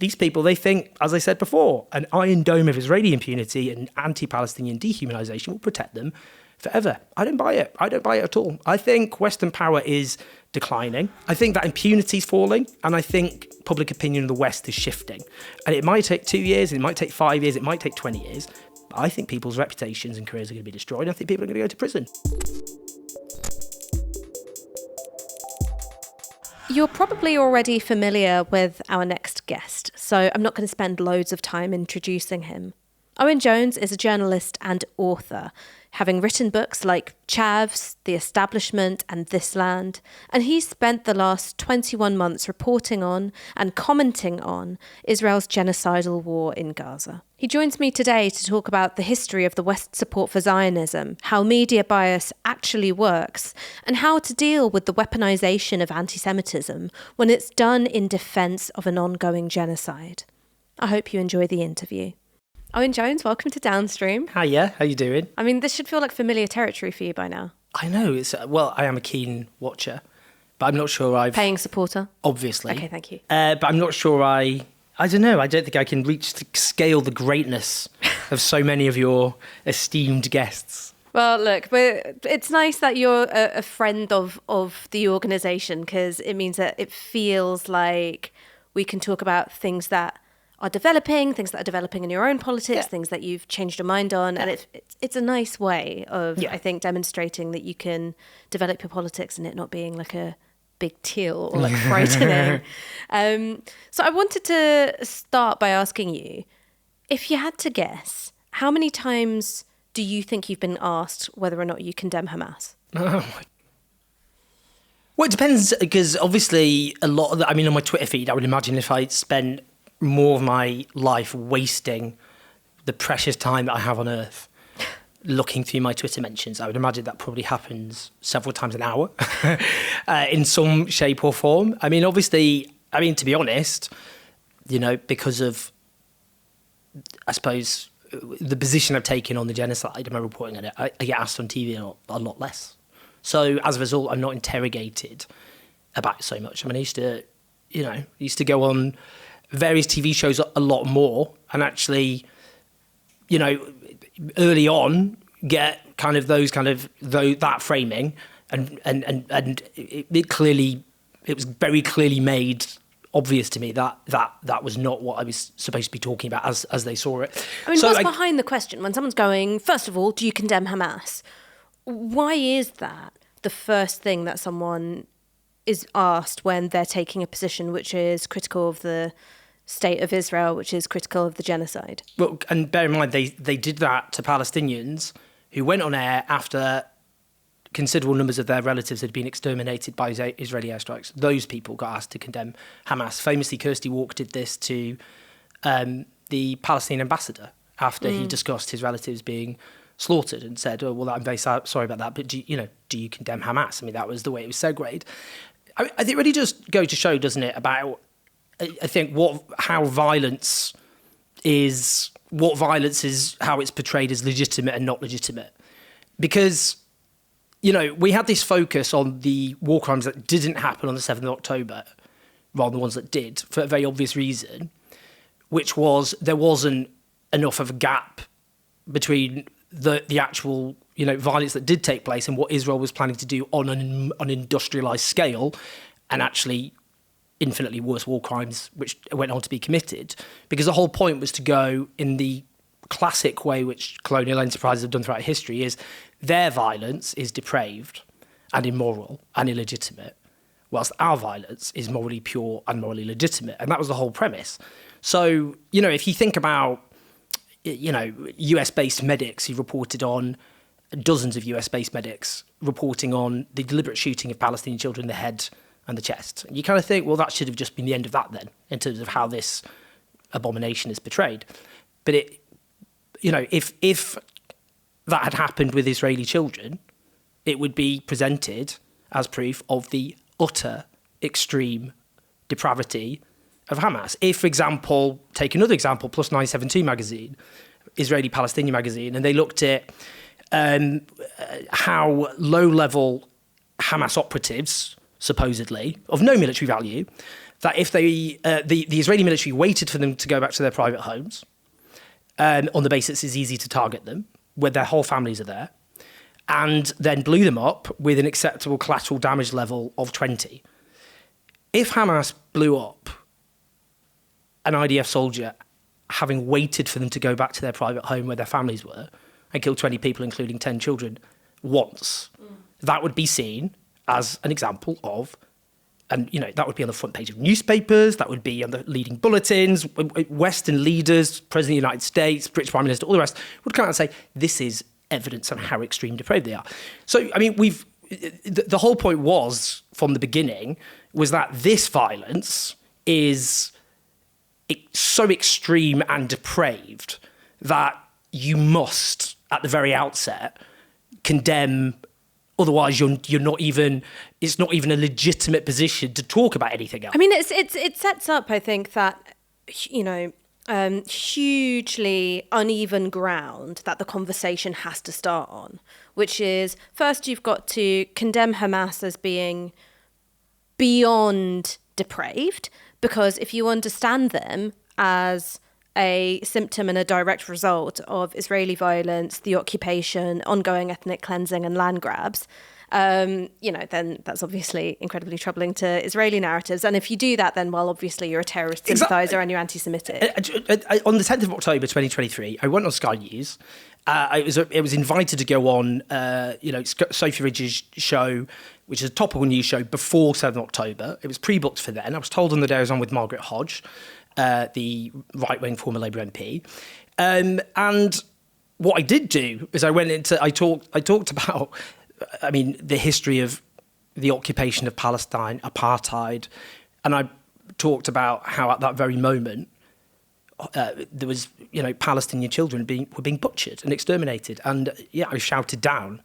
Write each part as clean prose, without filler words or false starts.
these people, they think, as I said before, an iron dome of Israeli impunity and anti-Palestinian dehumanization will protect them forever. I don't buy it. I don't buy it at all. I think Western power is declining. I think that impunity is falling, and I think public opinion in the West is shifting. And it might take 2 years, it might take 5 years, it might take 20 years. But I think people's reputations and careers are going to be destroyed. I think people are going to go to prison. You're probably already familiar with our next guest, so I'm not going to spend loads of time introducing him. Owen Jones is a journalist and author, having written books like Chavs, The Establishment and This Land, and he's spent the last 21 months reporting on and commenting on Israel's genocidal war in Gaza. He joins me today to talk about the history of the West's support for Zionism, how media bias actually works, and how to deal with the weaponisation of antisemitism when it's done in defence of an ongoing genocide. I hope you enjoy the interview. Owen Jones, welcome to Downstream. Hiya, how you doing? I mean, this should feel like familiar territory for you by now. I know. I am a keen watcher, but I'm not sure I've... Paying supporter? Obviously. Okay, thank you. But I'm not sure I don't know. I don't think I can scale the greatness of so many of your esteemed guests. Well, look, it's nice that you're a friend of the organisation, because it means that it feels like we can talk about things that are developing, things that are developing in your own politics, things that you've changed your mind on. And it's a nice way of, I think, demonstrating that you can develop your politics and it not being like a big deal or like frightening. So I wanted to start by asking you, if you had to guess, how many times do you think you've been asked whether or not you condemn Hamas? Well, it depends, because obviously a lot of on my Twitter feed, I would imagine if I spent more of my life wasting the precious time that I have on Earth looking through my Twitter mentions, I would imagine that probably happens several times an hour in some shape or form. Obviously, to be honest, because of, I suppose, the position I've taken on the genocide and my reporting on it, I get asked on TV a lot less. So as a result, I'm not interrogated about it so much. I used to go on various TV shows a lot more, and actually, early on get that framing, and it was very clearly made obvious to me that was not what I was supposed to be talking about as they saw it. What's behind the question when someone's going, first of all, do you condemn Hamas? Why is that the first thing that someone is asked when they're taking a position which is critical of the state of Israel, which is critical of the genocide? Well, and bear in mind, they did that to Palestinians who went on air after considerable numbers of their relatives had been exterminated by Israeli airstrikes. Those people got asked to condemn Hamas. Famously, Kirsty Walker did this to the Palestinian ambassador after he discussed his relatives being slaughtered and said, "Oh, well, I'm very sorry about that, but do you condemn Hamas?" That was the way it was segued. I think it really just goes to show, doesn't it, about how violence is, how it's portrayed as legitimate and not legitimate. Because, we had this focus on the war crimes that didn't happen on the 7th of October, rather than the ones that did, for a very obvious reason, which was there wasn't enough of a gap between the actual, violence that did take place and what Israel was planning to do on an industrialised scale, and actually infinitely worse war crimes which went on to be committed, because the whole point was to go in the classic way which colonial enterprises have done throughout history, is their violence is depraved and immoral and illegitimate, whilst our violence is morally pure and morally legitimate. And that was the whole premise. So, if you think about, US-based medics who reported on, dozens of US-based medics reporting on the deliberate shooting of Palestinian children in the head and the chest. And you kind of think, well, that should have just been the end of that then, in terms of how this abomination is portrayed. But if that had happened with Israeli children, it would be presented as proof of the utter extreme depravity of Hamas. If, for example, take another example, Plus 972 magazine, Israeli-Palestinian magazine, and they looked at how low-level Hamas operatives, supposedly, of no military value, that if the Israeli military waited for them to go back to their private homes, on the basis it's easy to target them, where their whole families are there, and then blew them up with an acceptable collateral damage level of 20. If Hamas blew up an IDF soldier having waited for them to go back to their private home where their families were and killed 20 people, including 10 children, once, that would be seen as an example of, and that would be on the front page of newspapers, that would be on the leading bulletins, Western leaders, President of the United States, British Prime Minister, all the rest would come out and say, this is evidence on how extreme depraved they are. So, I mean, the whole point was, from the beginning, was that this violence is so extreme and depraved that you must, at the very outset, condemn. Otherwise, you're not even. It's not even a legitimate position to talk about anything else. I mean, it sets up, I think, that hugely uneven ground that the conversation has to start on, which is first you've got to condemn Hamas as being beyond depraved, because if you understand them as a symptom and a direct result of Israeli violence, the occupation, ongoing ethnic cleansing and land grabs, then that's obviously incredibly troubling to Israeli narratives. And if you do that, then, well, obviously you're a terrorist sympathiser and you're anti-Semitic. On the 10th of October 2023, I went on Sky News. It was invited to go on, Sophie Ridge's show, which is a topical news show, before 7th of October. It was pre-booked for then. I was told on the day I was on with Margaret Hodge, the right-wing former Labour MP. And what I did do is I talked about, the history of the occupation of Palestine, apartheid, and I talked about how at that very moment there was, Palestinian children were being butchered and exterminated, and I shouted down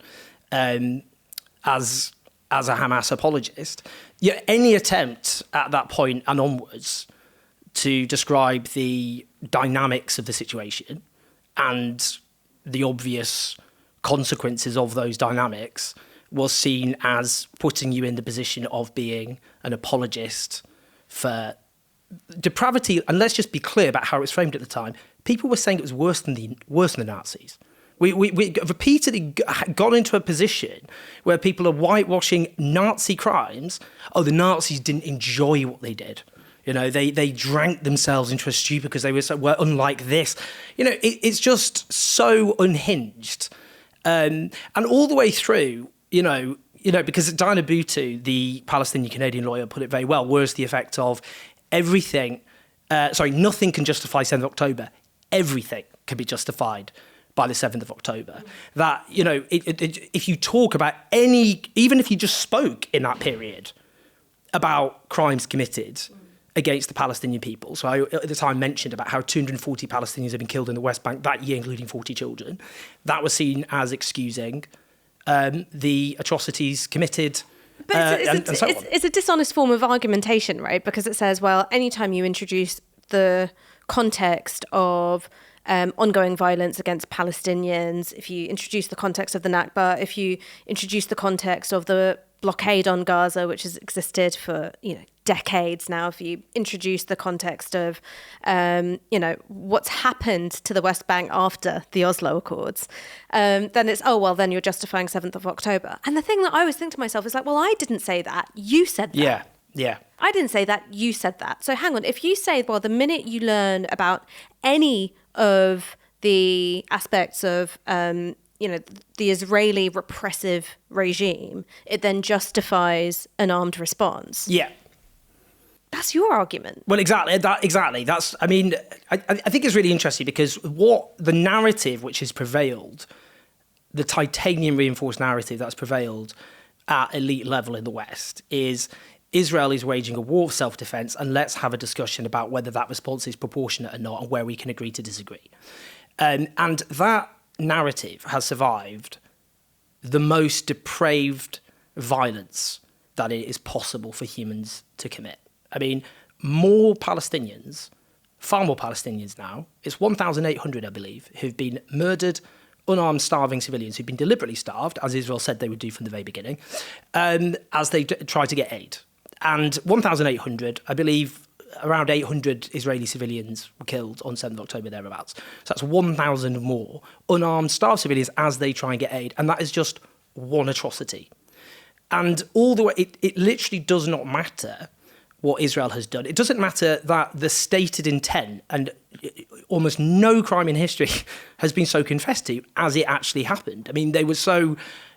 as a Hamas apologist. Any attempt at that point and onwards to describe the dynamics of the situation and the obvious consequences of those dynamics was seen as putting you in the position of being an apologist for depravity. And let's just be clear about how it was framed at the time. People were saying it was worse than the Nazis. We repeatedly got into a position where people are whitewashing Nazi crimes. Oh, the Nazis didn't enjoy what they did. They drank themselves into a stupor because they were unlike this. It's just so unhinged. And all the way through, because Diana Boutou, the Palestinian Canadian lawyer, put it very well, was the effect of nothing can justify 7th of October. Everything can be justified by the 7th of October. That, if you talk about even if you just spoke in that period about crimes committed against the Palestinian people. So I, at the time, mentioned about how 240 Palestinians have been killed in the West Bank that year, including 40 children. That was seen as excusing the atrocities committed. But it's a dishonest form of argumentation, right? Because it says, well, anytime you introduce the context of ongoing violence against Palestinians, if you introduce the context of the Nakba, if you introduce the context of the blockade on Gaza, which has existed for decades now, if you introduce the context of what's happened to the West Bank after the Oslo Accords, then it's then you're justifying 7th of October. And the thing that I always think to myself is like, well, I didn't say that, you said that. Yeah. I didn't say that, you said that. So hang on, if you say, well, the minute you learn about any of the aspects of the Israeli repressive regime, it then justifies an armed response. Yeah. That's your argument. Well, exactly. That's, I think it's really interesting because what the narrative which has prevailed, the titanium reinforced narrative that's prevailed at elite level in the West is Israel is waging a war of self-defense, and let's have a discussion about whether that response is proportionate or not and where we can agree to disagree. And that narrative has survived the most depraved violence that it is possible for humans to commit. More Palestinians, far more Palestinians now, it's 1,800, I believe, who've been murdered, unarmed, starving civilians who've been deliberately starved, as Israel said they would do from the very beginning, as they try to get aid. And 1,800, I believe, around 800 Israeli civilians were killed on 7th October, thereabouts. So that's 1,000 more unarmed, starved civilians as they try and get aid. And that is just one atrocity. And all the way, it literally does not matter what Israel has done. It doesn't matter that the stated intent and almost no crime in history has been so confessed to as it actually happened. I mean, they were so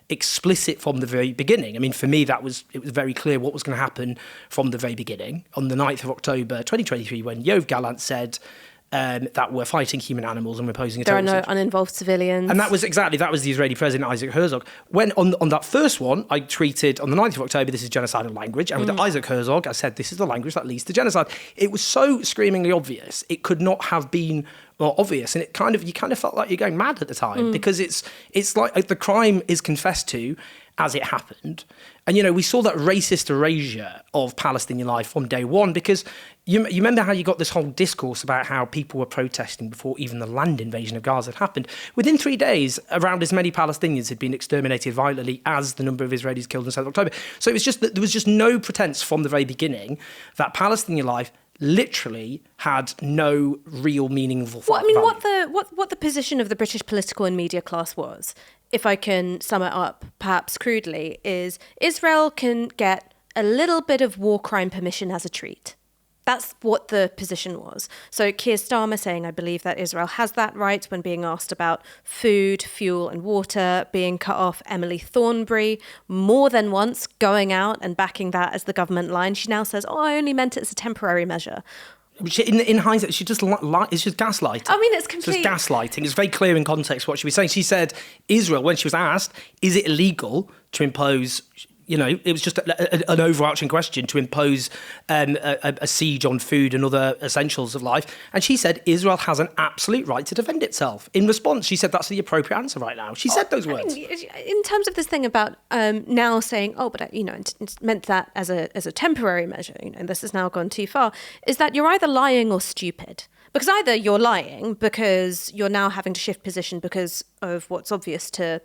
explicit from the very beginning. I mean, for me, it was very clear what was going to happen from the very beginning. On the 9th of October 2023, when Yoav Gallant said that we're fighting human animals and we're posing a terrorist. There are no uninvolved civilians. And that was the Israeli President Isaac Herzog. When on that first one, I tweeted on the 9th of October, this is genocidal language. And with Isaac Herzog, I said, this is the language that leads to genocide. It was so screamingly obvious. It could not have been more obvious. And you kind of felt like you're going mad at the time because it's like the crime is confessed to as it happened. And, we saw that racist erasure of Palestinian life from day one because you remember how you got this whole discourse about how people were protesting before even the land invasion of Gaza had happened. Within 3 days, around as many Palestinians had been exterminated violently as the number of Israelis killed on 7th October. So it was just that there was just no pretense from the very beginning that Palestinian life literally had no real meaningful value. What the position of the British political and media class was, if I can sum it up perhaps crudely, is Israel can get a little bit of war crime permission as a treat. That's what the position was. So Keir Starmer saying, I believe that Israel has that right when being asked about food, fuel and water being cut off. Emily Thornberry, more than once, going out and backing that as the government line. She now says, I only meant it as a temporary measure. In hindsight, she just it's just gaslighting. I mean, it's complete. It's just gaslighting. It's very clear in context what she was saying. She said, Israel, when she was asked, is it illegal to impose... it was just an overarching question to impose a siege on food and other essentials of life. And she said Israel has an absolute right to defend itself. In response, she said that's the appropriate answer right now. She said those words. In terms of this thing about now saying, it's meant that as a temporary measure, and this has now gone too far, is that you're either lying or stupid. Because either you're lying because you're now having to shift position because of what's obvious to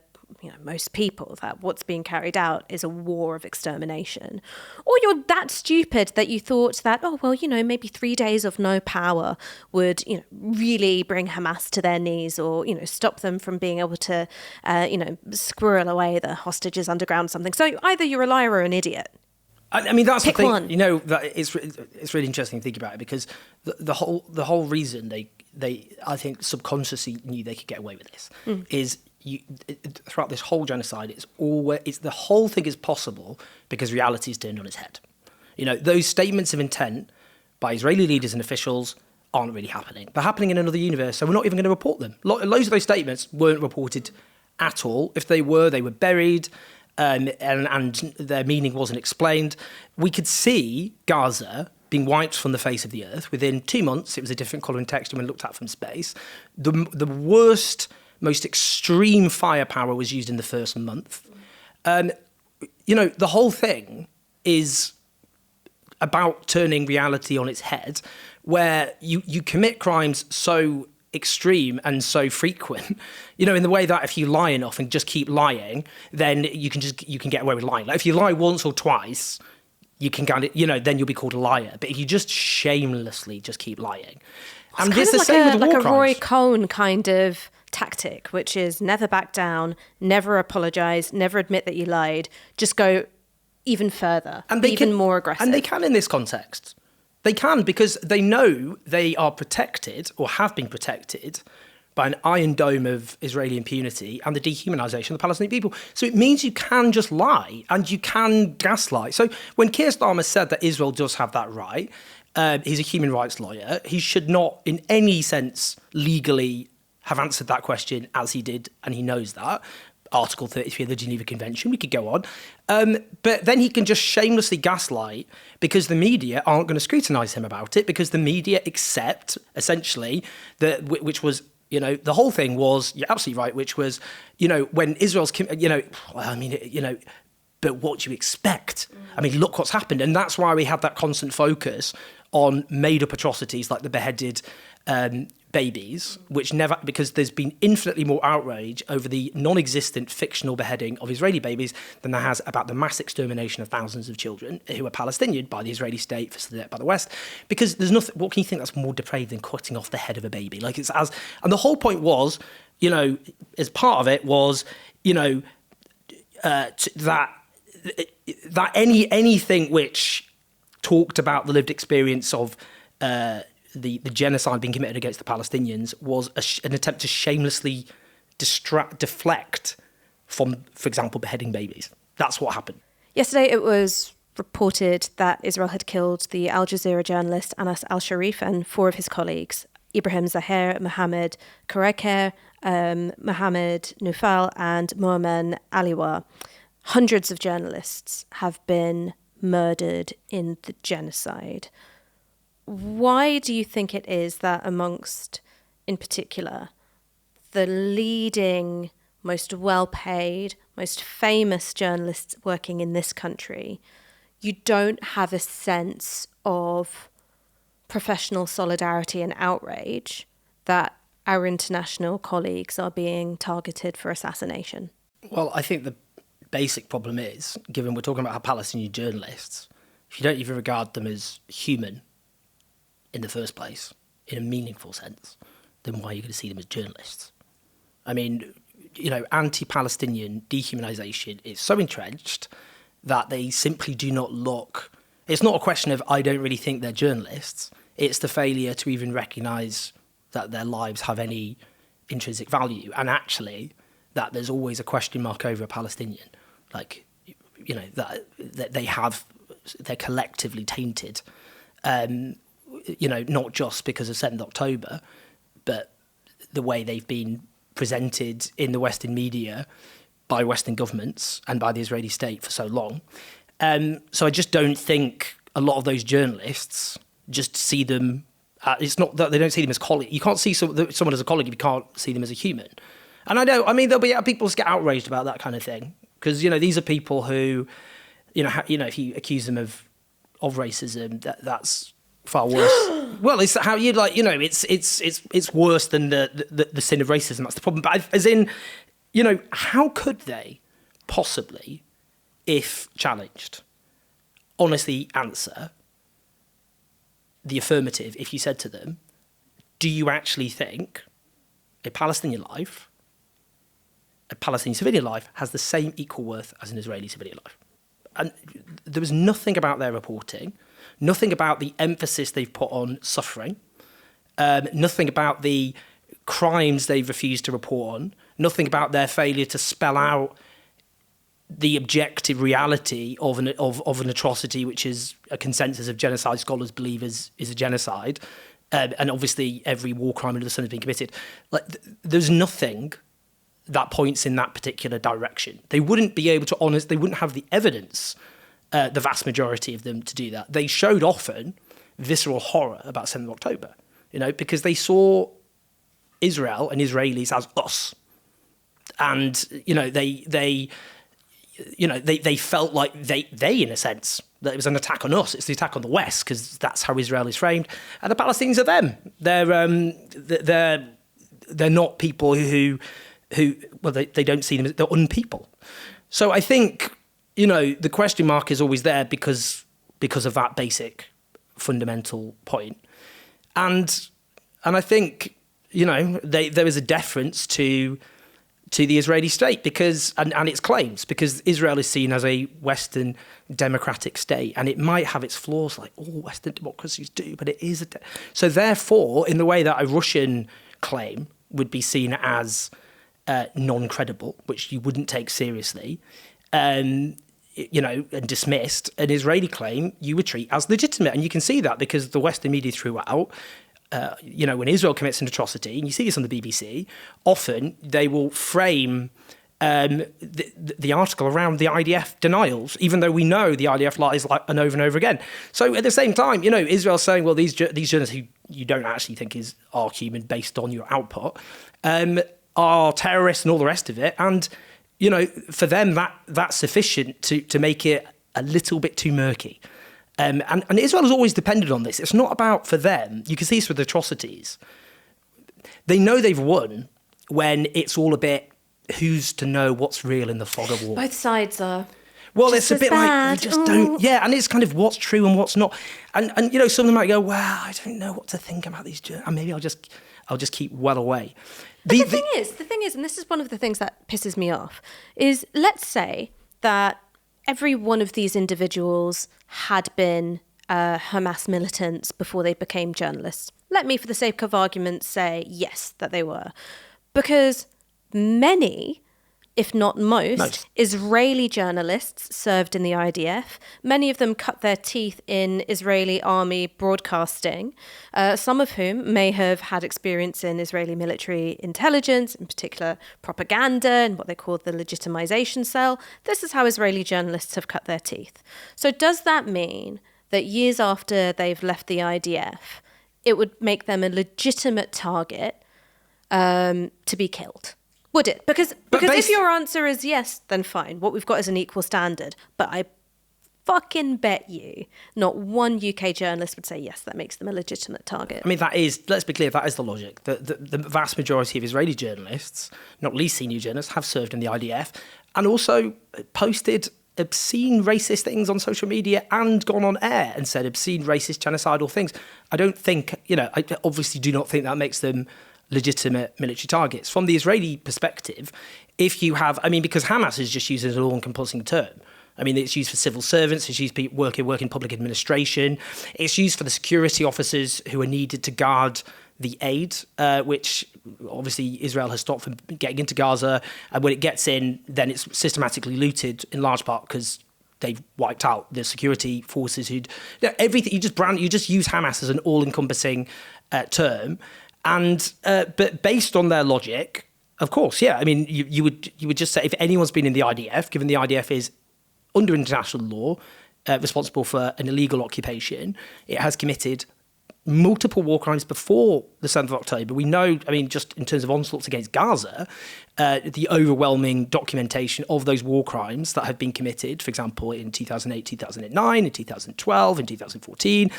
most people, that what's being carried out is a war of extermination. Or you're that stupid that you thought that, maybe 3 days of no power would, really bring Hamas to their knees or, stop them from being able to, squirrel away the hostages underground or something. So either you're a liar or an idiot. I mean, that's Pick the thing, one. That it's really interesting to think about it because the whole reason they I think subconsciously knew they could get away with this is throughout this whole genocide, the whole thing is possible because reality is turned on its head. Those statements of intent by Israeli leaders and officials aren't really happening. They're happening in another universe, so we're not even going to report them. Loads of those statements weren't reported at all. If they were buried, and their meaning wasn't explained. We could see Gaza being wiped from the face of the earth. Within 2 months, it was a different colour and texture when looked at from space. The worst, most extreme firepower was used in the first month. The whole thing is about turning reality on its head, where you commit crimes so extreme and so frequent, in the way that if you lie enough and just keep lying, then you can get away with lying. Like if you lie once or twice, you can then you'll be called a liar. But if you just shamelessly just keep lying, and it's the same with war crimes. Like a Roy Cohn kind of tactic, which is never back down, never apologise, never admit that you lied, just go even further, and even more aggressive. And they can in this context. They can because they know they are protected or have been protected by an iron dome of Israeli impunity and the dehumanisation of the Palestinian people. So it means you can just lie and you can gaslight. So when Keir Starmer said that Israel does have that right, he's a human rights lawyer, he should not in any sense legally have answered that question as he did, and he knows that. Article 33 of the Geneva Convention, we could go on. But then he can just shamelessly gaslight because the media aren't going to scrutinise him about it, because the media accept, essentially, which was, the whole thing was, you're absolutely right, which was, when Israel's, but what do you expect? I mean, look what's happened. And that's why we had that constant focus on made-up atrocities like the beheaded babies, which never, because there's been infinitely more outrage over the non-existent fictional beheading of Israeli babies than there has about the mass extermination of thousands of children who are Palestinian by the Israeli state, facilitated by the West. Because there's nothing, what can you think that's more depraved than cutting off the head of a baby? Like it's as, and the whole point was, you know, as part of it was, you know, that anything which talked about the lived experience of the genocide being committed against the Palestinians was an attempt to shamelessly deflect from, for example, beheading babies. That's what happened. Yesterday it was reported that Israel had killed the Al Jazeera journalist Anas al-Sharif and 4 of his colleagues, Ibrahim Zahir, Mohammed Koureiker, Mohammed Nufal and Moamen Aliwa. Hundreds of journalists have been murdered in the genocide. Why do you think it is that amongst, in particular, the leading, most well-paid, most famous journalists working in this country, you don't have a sense of professional solidarity and outrage that our international colleagues are being targeted for assassination? Well, I think the basic problem is, given we're talking about how Palestinian journalists, if you don't even regard them as human in the first place, in a meaningful sense, then why are you going to see them as journalists? I mean, you know, anti-Palestinian dehumanisation is so entrenched that they simply do not look... It's not a question of, I don't really think they're journalists. It's the failure to even recognise that their lives have any intrinsic value. And actually, that there's always a question mark over a Palestinian. Like, you know, that they're collectively tainted. You know, not just because of 7th October, but the way they've been presented in the Western media by Western governments and by the Israeli state for so long. So I just don't think a lot of those journalists just see them... it's not that they don't see them as colleagues. You can't see someone as a colleague if you can't see them as a human. And I mean, there'll be people get outraged about that kind of thing. Because, you know, these are people who, you know, if you accuse them of racism, that's far worse. Well, it's how you like, you know, it's worse than the sin of racism. That's the problem. But as in, you know, how could they possibly, if challenged, honestly answer the affirmative if you said to them, do you actually think a Palestinian life, a Palestinian civilian life, has the same equal worth as an Israeli civilian life? And there was nothing about their reporting, nothing about the emphasis they've put on suffering, nothing about the crimes they've refused to report on, nothing about their failure to spell out the objective reality of an atrocity, which is a consensus of genocide scholars believe is a genocide, and obviously every war crime under the sun has been committed. Like there's nothing that points in that particular direction. They wouldn't be able to they wouldn't have the evidence, the vast majority of them, to do that. They showed often visceral horror about 7th October, you know, because they saw Israel and Israelis as us. And, you know, they felt like they, in a sense, that it was an attack on us. It's the attack on the West, because that's how Israel is framed. And the Palestinians are them. They're not people who well, they don't see them as, they're unpeople. So I think, you know, the question mark is always there because of that basic fundamental point. And I think, you know, there is a deference to the Israeli state because and its claims, because Israel is seen as a Western democratic state, and it might have its flaws like all Western democracies do, but it is so therefore, in the way that a Russian claim would be seen as non-credible, which you wouldn't take seriously, you know, and dismissed, an Israeli claim you would treat as legitimate. And you can see that because the Western media throughout, you know, when Israel commits an atrocity, and you see this on the BBC, often they will frame the article around the IDF denials, even though we know the IDF lies like and over again. So at the same time, you know, Israel's saying, well, these journalists who you don't actually think are human based on your output, are terrorists and all the rest of it. And, you know, for them, that's sufficient to make it a little bit too murky. And Israel has always depended on this. It's not about, for them, you can see this with atrocities. they know they've won when it's all a bit who's to know what's real in the fog of war. Both sides are. Well, it's a bit like we just don't. Yeah, and it's kind of what's true and what's not. And some of them might go, well, I don't know what to think about these. And maybe I'll just keep well away. But the thing is, and this is one of the things that pisses me off, is let's say that every one of these individuals had been Hamas militants before they became journalists. Let me, for the sake of argument, say yes, that they were. Because many, if not most, Israeli journalists served in the IDF. Many of them cut their teeth in Israeli army broadcasting, some of whom may have had experience in Israeli military intelligence, in particular propaganda and what they call the legitimization cell. This is how Israeli journalists have cut their teeth. So does that mean that years after they've left the IDF, it would make them a legitimate target to be killed? Would it? Because if your answer is yes, then fine. What we've got is an equal standard. But I fucking bet you not one UK journalist would say, yes, that makes them a legitimate target. I mean, let's be clear, that is the logic. The vast majority of Israeli journalists, not least senior journalists, have served in the IDF and also posted obscene racist things on social media and gone on air and said obscene racist genocidal things. I don't think, I obviously do not think that makes them legitimate military targets. From the Israeli perspective, if you have, because Hamas is just used as an all-encompassing term. It's used for civil servants, it's used for work in public administration, it's used for the security officers who are needed to guard the aid, which obviously Israel has stopped from getting into Gaza. And when it gets in, then it's systematically looted in large part because they've wiped out the security forces everything. You just use Hamas as an all-encompassing term. And but based on their logic, of course, yeah. You would just say if anyone's been in the IDF, given the IDF is under international law responsible for an illegal occupation, it has committed multiple war crimes before the 7th of October. We know, just in terms of onslaughts against Gaza, the overwhelming documentation of those war crimes that have been committed, for example, in 2008, 2009, in 2012, in 2014,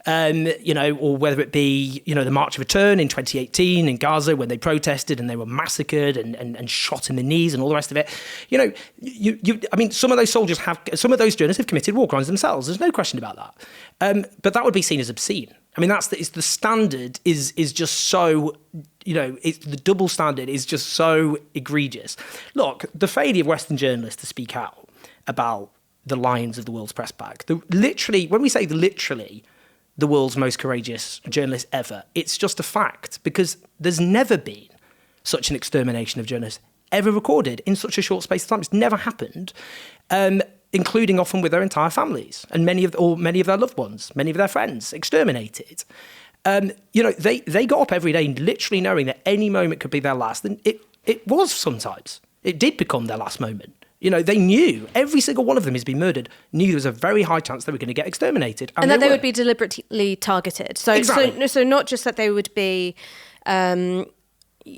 or whether it be, the March of Return in 2018 in Gaza when they protested and they were massacred and shot in the knees and all the rest of it. Some of those journalists have committed war crimes themselves. There's no question about that. But that would be seen as obscene. The standard is just so, the double standard is just so egregious. Look, the failure of Western journalists to speak out about the lions of the world's press bag, when we say literally the world's most courageous journalist ever, it's just a fact because there's never been such an extermination of journalists ever recorded in such a short space of time. It's never happened. Including often with their entire families and many of their loved ones, many of their friends exterminated. They got up every day literally knowing that any moment could be their last. And it was sometimes. It did become their last moment. They knew, every single one of them has been murdered, knew there was a very high chance they were going to get exterminated. And that they would be deliberately targeted. So, exactly. So not just that they would be...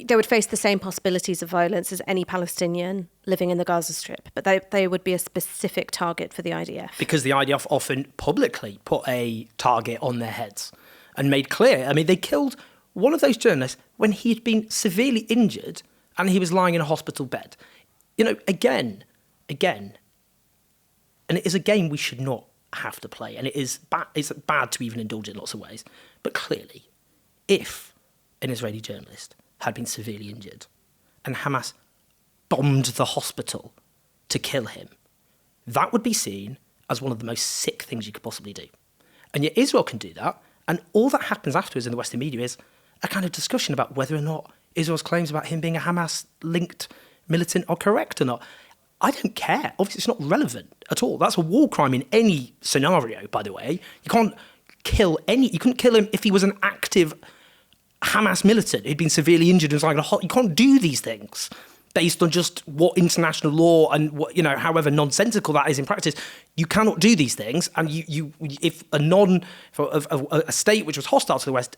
they would face the same possibilities of violence as any Palestinian living in the Gaza Strip, but they would be a specific target for the IDF. Because the IDF often publicly put a target on their heads and made clear. They killed one of those journalists when he had been severely injured and he was lying in a hospital bed. Again, and it is a game we should not have to play, and it's bad to even indulge in lots of ways. But clearly, if an Israeli journalist had been severely injured and Hamas bombed the hospital to kill him, that would be seen as one of the most sick things you could possibly do. And yet Israel can do that, and all that happens afterwards in the Western media is a kind of discussion about whether or not Israel's claims about him being a Hamas-linked militant are correct or not. I don't care. Obviously, it's not relevant at all. That's a war crime in any scenario, by the way. You couldn't kill him if he was an active Hamas militant who'd been severely injured and was like, you can't do these things based on just what international law and what, however nonsensical that is in practice. You cannot do these things. And if a state which was hostile to the West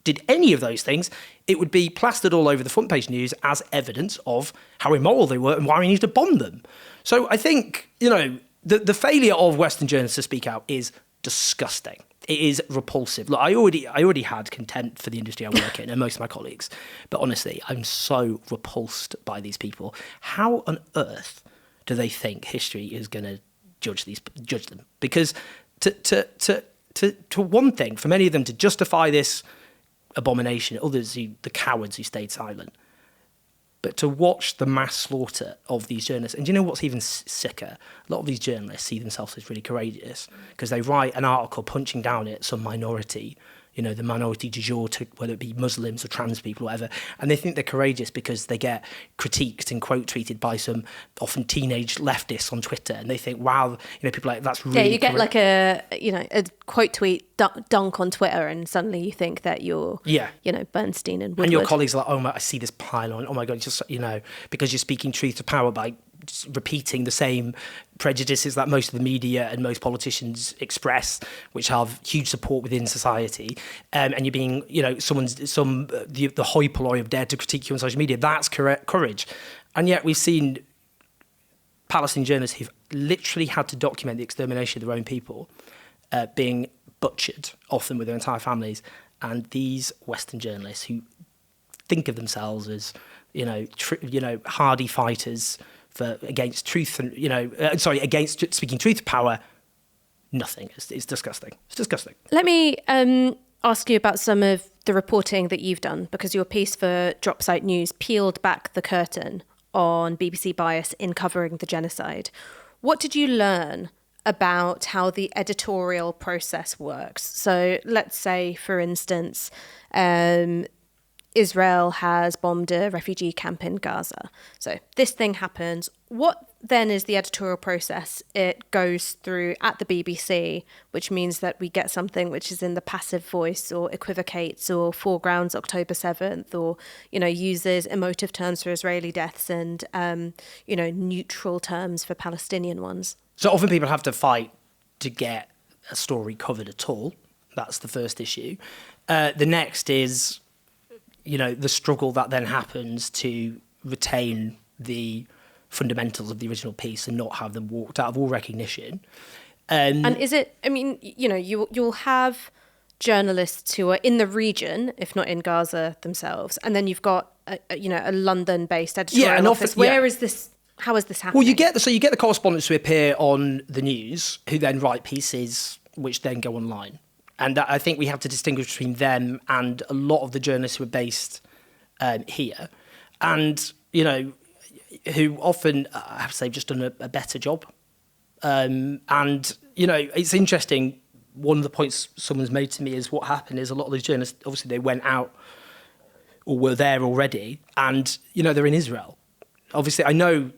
did any of those things, it would be plastered all over the front page news as evidence of how immoral they were and why we need to bomb them. So I think, the failure of Western journalists to speak out is disgusting. it is repulsive. Look, I already had contempt for the industry I work in and most of my colleagues, but honestly, I'm so repulsed by these people. How on earth do they think history is going to judge them? Because to one thing, for many of them to justify this abomination, others the cowards who stayed silent. But to watch the mass slaughter of these journalists, and do you know what's even sicker? A lot of these journalists see themselves as really courageous because they write an article punching down at some minority, the minority du jour, whether it be Muslims or trans people or whatever, and they think they're courageous because they get critiqued and quote tweeted by some often teenage leftists on Twitter, and they think, wow, people like that's really you get like a quote tweet dunk on Twitter, and suddenly you think that you're Bernstein and Woodward. And your colleagues are like, oh my, I see this pile on, oh my god, just because you're speaking truth to power by repeating the same prejudices that most of the media and most politicians express, which have huge support within society, and you're being, the hoi polloi have dared to critique you on social media. That's courage. And yet we've seen Palestinian journalists who've literally had to document the extermination of their own people being butchered, often with their entire families, and these Western journalists who think of themselves as, hardy fighters against truth and against speaking truth to power. Nothing. It's disgusting. It's disgusting. Let me ask you about some of the reporting that you've done, because your piece for Dropsite News peeled back the curtain on BBC bias in covering the genocide. What did you learn about how the editorial process works? So let's say, for instance, Israel has bombed a refugee camp in Gaza. So this thing happens. What then is the editorial process it goes through at the BBC, which means that we get something which is in the passive voice or equivocates or foregrounds October 7th or, uses emotive terms for Israeli deaths and, neutral terms for Palestinian ones? So often people have to fight to get a story covered at all. That's the first issue. The next is the struggle that then happens to retain the fundamentals of the original piece and not have them walked out of all recognition. And is it, you'll have journalists who are in the region, if not in Gaza themselves, and then you've got, a London-based editorial office. How is this happening? Well, you get the correspondents who appear on the news who then write pieces which then go online. And I think we have to distinguish between them and a lot of the journalists who are based here, and who often, I have to say, just done a better job. And it's interesting. One of the points someone's made to me is what happened is a lot of those journalists, obviously, they went out or were there already, and they're in Israel. Obviously, I know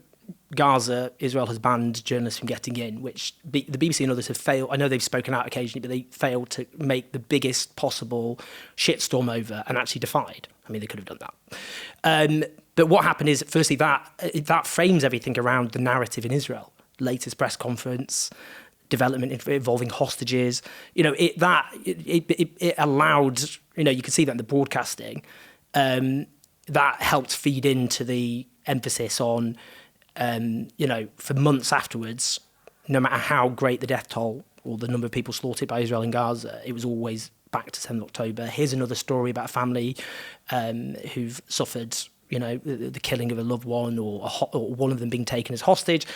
Gaza, Israel has banned journalists from getting in, which the BBC and others have failed. I know they've spoken out occasionally, but they failed to make the biggest possible shitstorm over and actually defied. I mean, they could have done that. But what happened is, firstly, that frames everything around the narrative in Israel. Latest press conference, development involving hostages. It allowed, you could see that in the broadcasting, that helped feed into the emphasis on, for months afterwards, no matter how great the death toll or the number of people slaughtered by Israel in Gaza, it was always back to 7th October. Here's another story about a family who've suffered, the killing of a loved one or one of them being taken as hostage.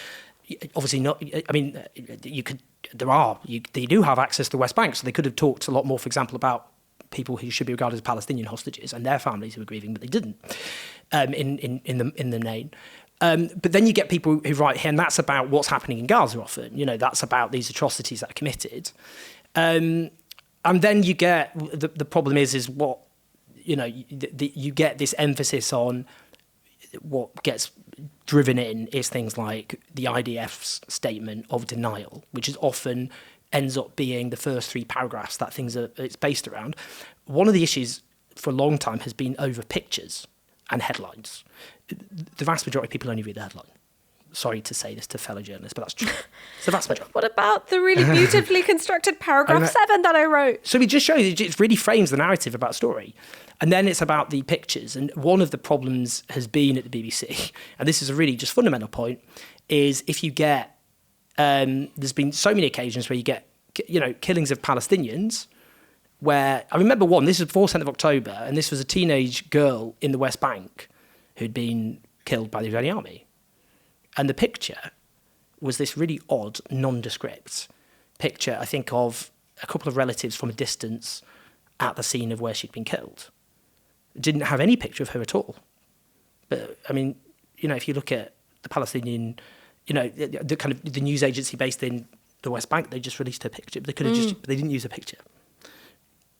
Obviously not, I mean, they do have access to the West Bank, so they could have talked a lot more, for example, about people who should be regarded as Palestinian hostages and their families who were grieving, but they didn't in the main. But then you get people who write here, and that's about what's happening in Gaza often. That's about these atrocities that are committed. And then you get, the problem is what, you get this emphasis on what gets driven in is things like the IDF's statement of denial, which is often ends up being the first 3 paragraphs that it's based around. One of the issues for a long time has been over pictures and headlines. The vast majority of people only read the headline. Sorry to say this to fellow journalists, but that's true. It's the vast majority. What about the really beautifully constructed paragraph 7 that I wrote? So it just shows, it really frames the narrative about a story. And then it's about the pictures. And one of the problems has been at the BBC, and this is a really just fundamental point, is if you get, there's been so many occasions where you get killings of Palestinians, where I remember one, this was 4th of October, and this was a teenage girl in the West Bank who'd been killed by the Israeli army. And the picture was this really odd, nondescript picture, I think, of a couple of relatives from a distance at the scene of where she'd been killed. It didn't have any picture of her at all. But, I mean, if you look at the Palestinian, the kind of the news agency based in the West Bank, they just released her picture. They could have they didn't use a picture.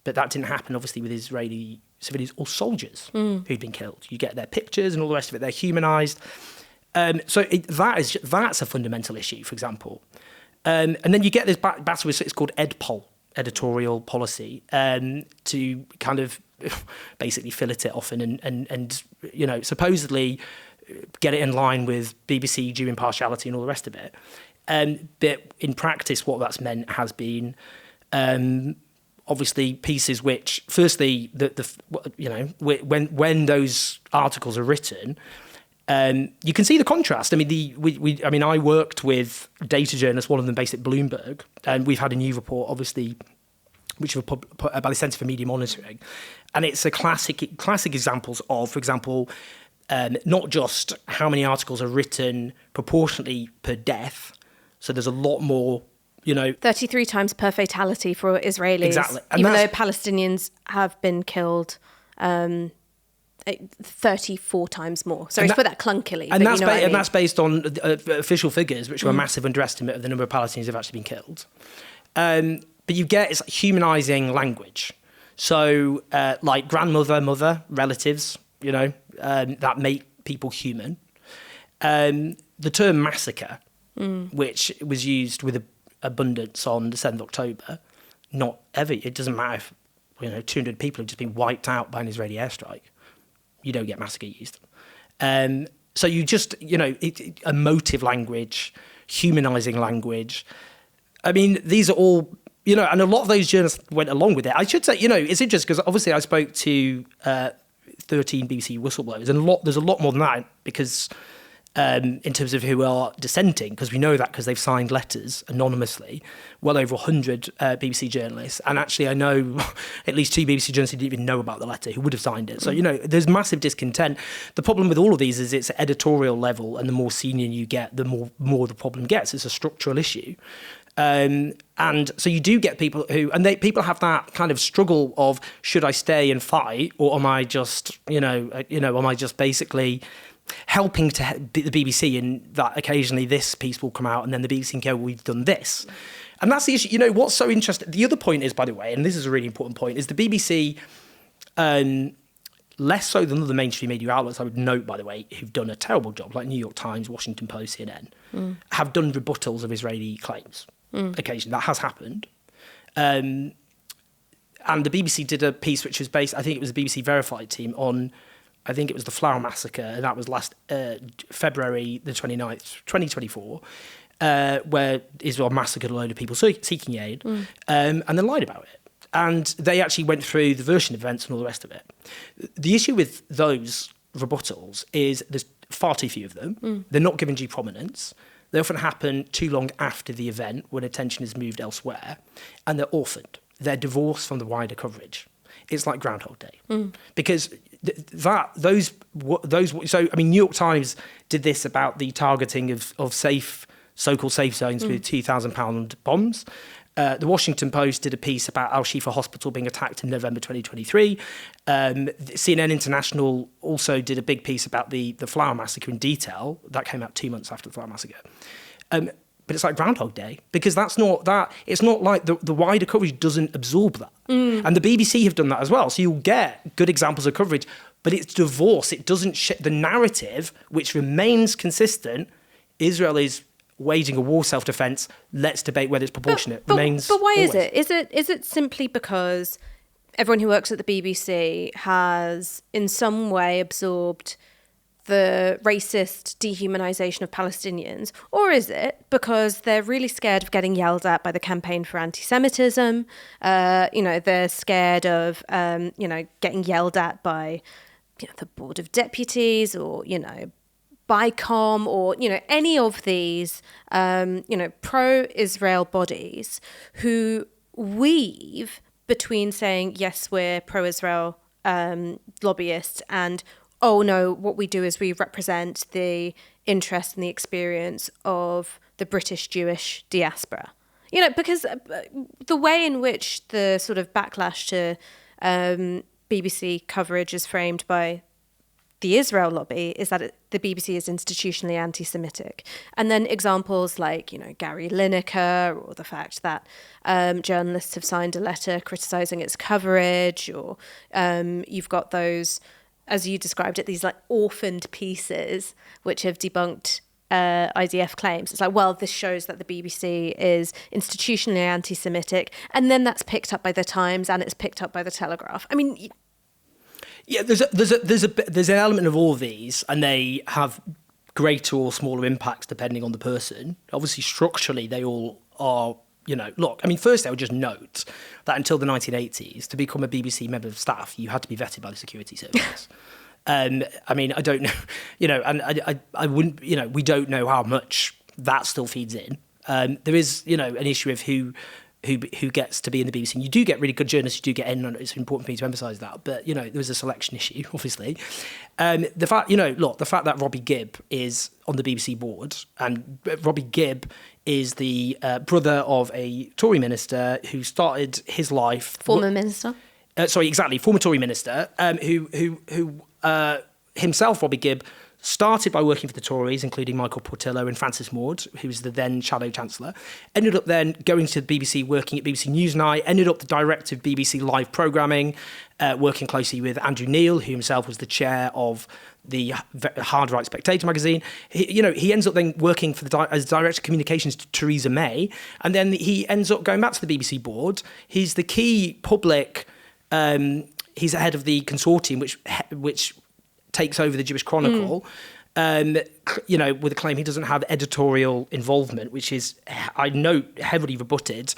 But that didn't happen, obviously, with Israeli civilians or soldiers who'd been killed. You get their pictures and all the rest of it. They're humanised. That's a fundamental issue, for example. And then you get this battle with, it's called EDPOL, editorial policy, to kind of basically fillet it often and supposedly get it in line with BBC due impartiality and all the rest of it. But in practice, what that's meant has been obviously pieces which, firstly, when those articles are written, you can see the contrast. I mean, I worked with data journalists, one of them based at Bloomberg, and we've had a new report, obviously, which was put by the Centre for Media Monitoring, and it's a classic examples of, for example, not just how many articles are written proportionately per death. So there's a lot more. 33 times per fatality for Israelis. Exactly. And even though Palestinians have been killed 34 times more. Sorry to put that clunkily. And that's based on official figures, which were a massive underestimate of the number of Palestinians who have actually been killed. But you get, it's like humanising language. So like grandmother, mother, relatives, that make people human. The term massacre, which was used with abundance on the 7th of October, not ever. It doesn't matter if 200 people have just been wiped out by an Israeli airstrike. You don't get massacre used. So you just, emotive language, humanising language. I mean, these are all, and a lot of those journalists went along with it. I should say, it's interesting because obviously I spoke to 13 BBC whistleblowers, and there's a lot more than that because in terms of who are dissenting, because we know that because they've signed letters anonymously, well over 100 BBC journalists. And actually, I know at least 2 BBC journalists who didn't even know about the letter, who would have signed it. So, there's massive discontent. The problem with all of these is it's at editorial level, and the more senior you get, the more the problem gets. It's a structural issue. And so you do get people people have that kind of struggle of, should I stay and fight, or am I just, am I just basically helping to the BBC in that occasionally this piece will come out and then the BBC can go, we've done this. And that's the issue. What's so interesting, the other point is, by the way, and this is a really important point, is the BBC, less so than other mainstream media outlets, I would note, by the way, who've done a terrible job, like New York Times, Washington Post, CNN, have done rebuttals of Israeli claims. Occasionally, that has happened. And the BBC did a piece which was based, I think it was the BBC Verified team, on, I think it was the Flower Massacre, and that was last February the 29th, 2024, where Israel massacred a load of people seeking aid, and then lied about it. And they actually went through the version of events and all the rest of it. The issue with those rebuttals is there's far too few of them. They're not given due prominence. They often happen too long after the event when attention is moved elsewhere, and they're orphaned. They're divorced from the wider coverage. It's like Groundhog Day, because New York Times did this about the targeting of so-called safe zones with £2,000 bombs. The Washington Post did a piece about Al Shifa Hospital being attacked in November 2023. CNN International also did a big piece about the Flower Massacre in detail. That came out 2 months after the Flower Massacre. But it's like Groundhog Day, because that's not that. It's not like the wider coverage doesn't absorb that. And the BBC have done that as well. So you'll get good examples of coverage, but it's divorced. It doesn't the narrative, which remains consistent. Israel is waging a war self-defense. Let's debate whether it's proportionate. Remains. But why always. is it? Is it simply because everyone who works at the BBC has in some way absorbed the racist dehumanisation of Palestinians? Or is it because they're really scared of getting yelled at by the Campaign for Antisemitism? They're scared of, getting yelled at by, the Board of Deputies or, BICOM or, any of these, pro-Israel bodies who weave between saying, yes, we're pro-Israel lobbyists, and, oh, no, what we do is we represent the interest and the experience of the British Jewish diaspora. Because the way in which the sort of backlash to BBC coverage is framed by the Israel lobby is that the BBC is institutionally anti-Semitic. And then examples like, Gary Lineker, or the fact that journalists have signed a letter criticising its coverage, or you've got those, as you described it, these like orphaned pieces which have debunked IDF claims. It's like, well, this shows that the BBC is institutionally anti-Semitic, and then that's picked up by the Times and it's picked up by the Telegraph. I mean, yeah, there's an element of all of these, and they have greater or smaller impacts depending on the person. Obviously, structurally, they all are. Look, I mean, first I would just note that until the 1980s, to become a BBC member of staff, you had to be vetted by the security service. I mean, I don't know, and I wouldn't, we don't know how much that still feeds in. There is, an issue of who gets to be in the BBC. And you do get really good journalists who do get in, and it's important for me to emphasise that. But, there was a selection issue, obviously. The fact, the fact that Robbie Gibb is on the BBC board, and Robbie Gibb is the brother of a Tory minister who started his life... Former minister? Former Tory minister, who himself, Robbie Gibb, started by working for the Tories, including Michael Portillo and Francis Maude, who was the then Shadow Chancellor, ended up then going to the BBC, working at BBC Newsnight, ended up the director of BBC Live Programming, working closely with Andrew Neil, who himself was the chair of the Hard Right Spectator magazine. He ends up then working as director of communications to Theresa May, and then he ends up going back to the BBC board. He's the key public... he's the head of the consortium which takes over the Jewish Chronicle, with a claim he doesn't have editorial involvement, which is, I note, heavily rebutted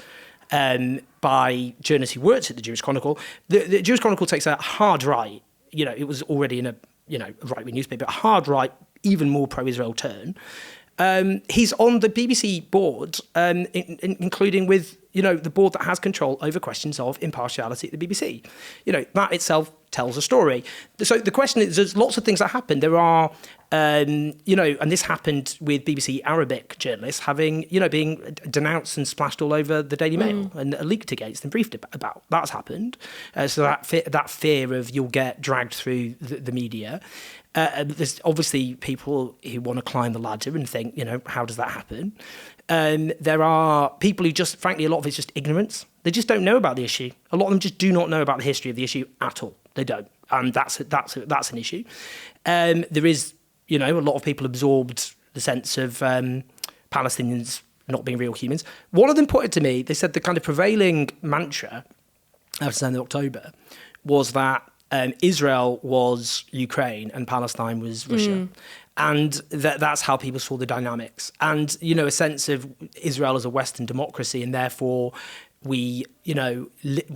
by journalists who worked at the Jewish Chronicle. The Jewish Chronicle takes a hard right. It was already in a right-wing newspaper, a hard right, even more pro-Israel turn. He's on the BBC board, including with, the board that has control over questions of impartiality at the BBC. That itself tells a story. So the question is, there's lots of things that happen. There are, and this happened with BBC Arabic journalists having, being denounced and splashed all over the Daily Mail and leaked against and briefed about. That's happened. So that fear of you'll get dragged through the media. There's obviously people who want to climb the ladder and think, how does that happen? There are people who just, frankly, a lot of it's just ignorance. They just don't know about the issue. A lot of them just do not know about the history of the issue at all. They don't. And that's an issue. There is, a lot of people absorbed the sense of Palestinians not being real humans. One of them put it to me, they said the kind of prevailing mantra after the 10th of October was that Israel was Ukraine and Palestine was Russia. And that's how people saw the dynamics. And, a sense of Israel as a Western democracy, and therefore we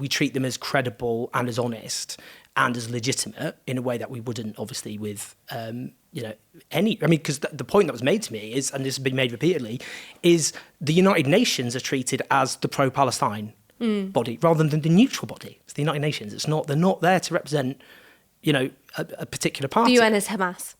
treat them as credible and as honest and as legitimate in a way that we wouldn't, obviously, with, because the point that was made to me is, and this has been made repeatedly, is the United Nations are treated as the pro-Palestine body rather than the neutral body. It's the United Nations. They're not there to represent, a particular party. The UN is Hamas.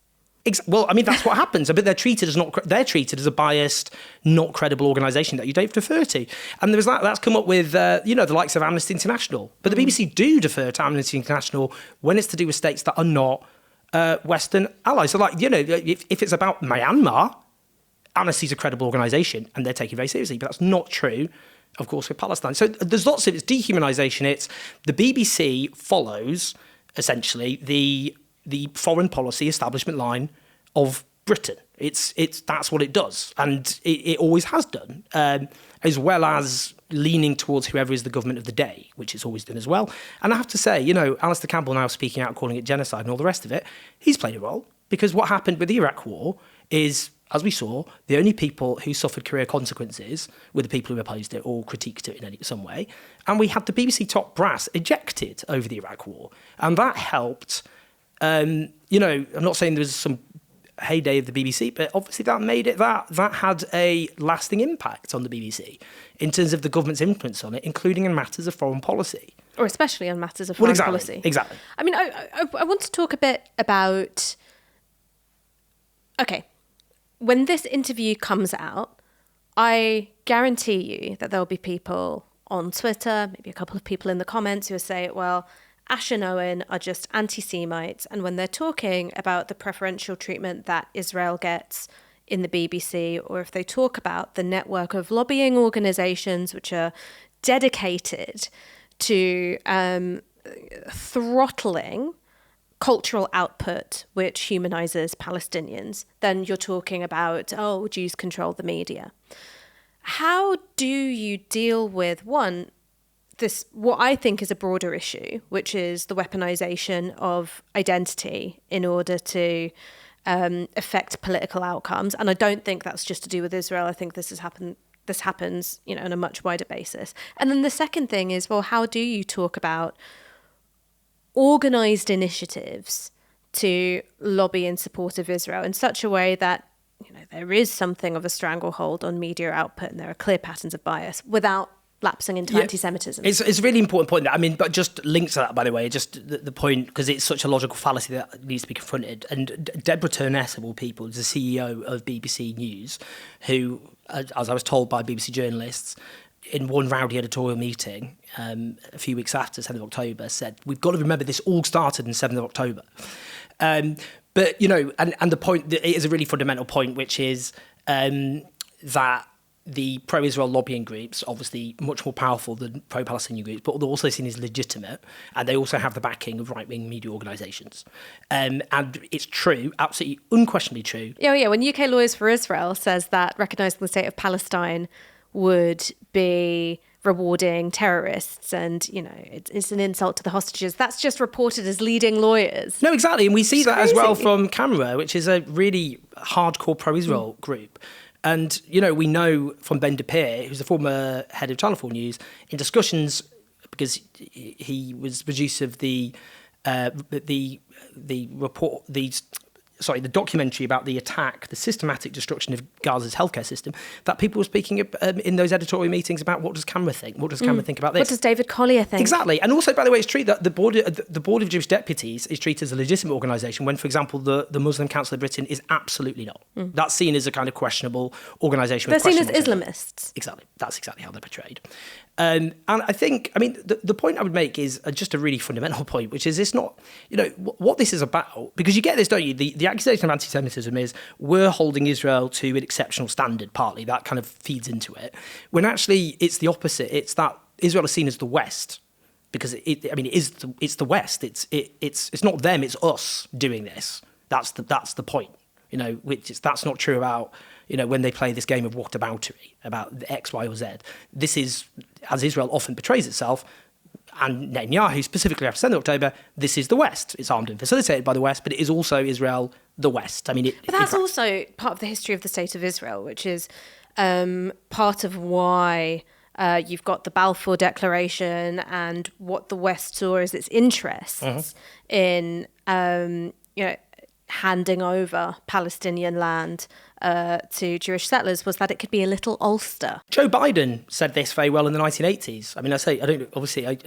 Well, I mean, that's what happens. But they're treated as a biased, not credible organisation that you don't defer to. And there's that's come up with, the likes of Amnesty International. But the BBC do defer to Amnesty International when it's to do with states that are not Western allies. So, if it's about Myanmar, Amnesty's a credible organisation and they're taken very seriously. But that's not true, of course, with Palestine. So there's lots of, it's dehumanisation. It's the BBC follows, essentially, the foreign policy establishment line of Britain. That's what it does, and it always has done, as well as leaning towards whoever is the government of the day, which it's always done as well. And I have to say, Alistair Campbell now speaking out, calling it genocide and all the rest of it, he's played a role, because what happened with the Iraq War is, as we saw, the only people who suffered career consequences were the people who opposed it or critiqued it in some way. And we had the BBC top brass ejected over the Iraq War, and that helped. I'm not saying there was some heyday of the BBC, but obviously that made it that had a lasting impact on the BBC in terms of the government's influence on it, including in matters of foreign policy. Or especially on matters of foreign policy. Exactly. I mean, I want to talk a bit about... Okay, when this interview comes out, I guarantee you that there'll be people on Twitter, maybe a couple of people in the comments who will say, well, Ash and Owen are just anti-Semites, and when they're talking about the preferential treatment that Israel gets in the BBC, or if they talk about the network of lobbying organisations which are dedicated to throttling cultural output which humanises Palestinians, then you're talking about, oh, Jews control the media. How do you deal with, one, this, what I think is a broader issue, which is the weaponisation of identity in order to affect political outcomes? And I don't think that's just to do with Israel. I think this happens, you know, on a much wider basis. And then the second thing is, well, how do you talk about organised initiatives to lobby in support of Israel in such a way that, you know, there is something of a stranglehold on media output and there are clear patterns of bias without lapsing into anti-Semitism? It's a really important point. I mean, but just linked to that, by the way, just the point, because it's such a logical fallacy that needs to be confronted. And Deborah Turness, of all people, is the CEO of BBC News, who, as I was told by BBC journalists, in one rowdy editorial meeting a few weeks after 7th of October, said, we've got to remember this all started on 7th of October. But, you know, and the point, it is a really fundamental point, which is that the pro-Israel lobbying groups, obviously much more powerful than pro-Palestinian groups, but they're also seen as legitimate, and they also have the backing of right-wing media organisations. And it's true, absolutely unquestionably true. Yeah. When UK Lawyers for Israel says that recognising the state of Palestine would be rewarding terrorists and, you know, it's an insult to the hostages, that's just reported as leading lawyers. No, exactly. And we see that as well from Camera, which is a really hardcore pro-Israel group. And, you know, we know from Ben DePere, who's the former head of Channel 4 News, in discussions, because he was producer of the documentary about the attack, the systematic destruction of Gaza's healthcare system, that people were speaking in those editorial meetings about what does Camera think? What does Camera think about this? What does David Collier think? Exactly. And also, by the way, it's true that the Board of Jewish Deputies is treated as a legitimate organisation when, for example, the Muslim Council of Britain is absolutely not. That's seen as a kind of questionable organisation. They're seen as Islamists. Exactly. That's exactly how they're portrayed. And I think, I mean, the point I would make is just a really fundamental point, which is it's not, you know, what this is about, because you get this, don't you? The accusation of anti-Semitism is we're holding Israel to an exceptional standard, partly. That kind of feeds into it. When actually it's the opposite. It's that Israel is seen as the West, because it's the West. It's not them, it's us doing this. That's the point, you know, that's not true about, you know, when they play this game of whataboutery about the X, Y, or Z. This is, as Israel often portrays itself, and Netanyahu specifically after 7th of October, this is the West. It's armed and facilitated by the West, but it is also Israel, the West. I mean, but that's also part of the history of the State of Israel, which is part of why you've got the Balfour Declaration and what the West saw as its interests in, you know, handing over Palestinian land to Jewish settlers was that it could be a little Ulster. Joe Biden said this very well in the 1980s. I mean, I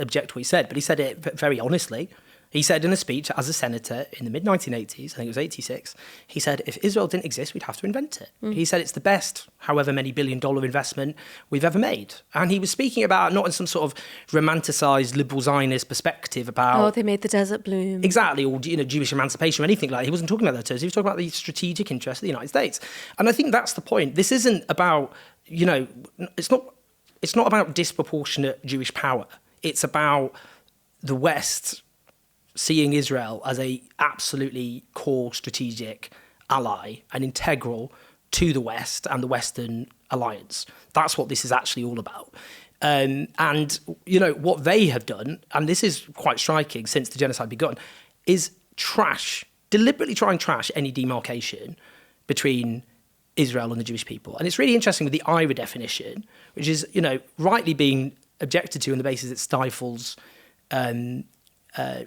object to what he said, but he said it very honestly. He said in a speech as a senator in the mid-1980s, I think it was 86, he said, if Israel didn't exist, we'd have to invent it. He said it's the best, however many billion-dollar investment we've ever made. And he was speaking about, not in some sort of romanticised liberal Zionist perspective about... Oh, they made the desert bloom. Exactly, or, you know, Jewish emancipation or anything like that. He wasn't talking about that terms. He was talking about the strategic interests of the United States. And I think that's the point. This isn't about, you know, it's not about disproportionate Jewish power. It's about the West seeing Israel as a absolutely core strategic ally and integral to the West and the Western alliance. That's what this is actually all about. And, you know, what they have done, and this is quite striking since the genocide begun, is deliberately try and trash any demarcation between Israel and the Jewish people. And it's really interesting with the IRA definition, which is, you know, rightly being objected to on the basis it stifles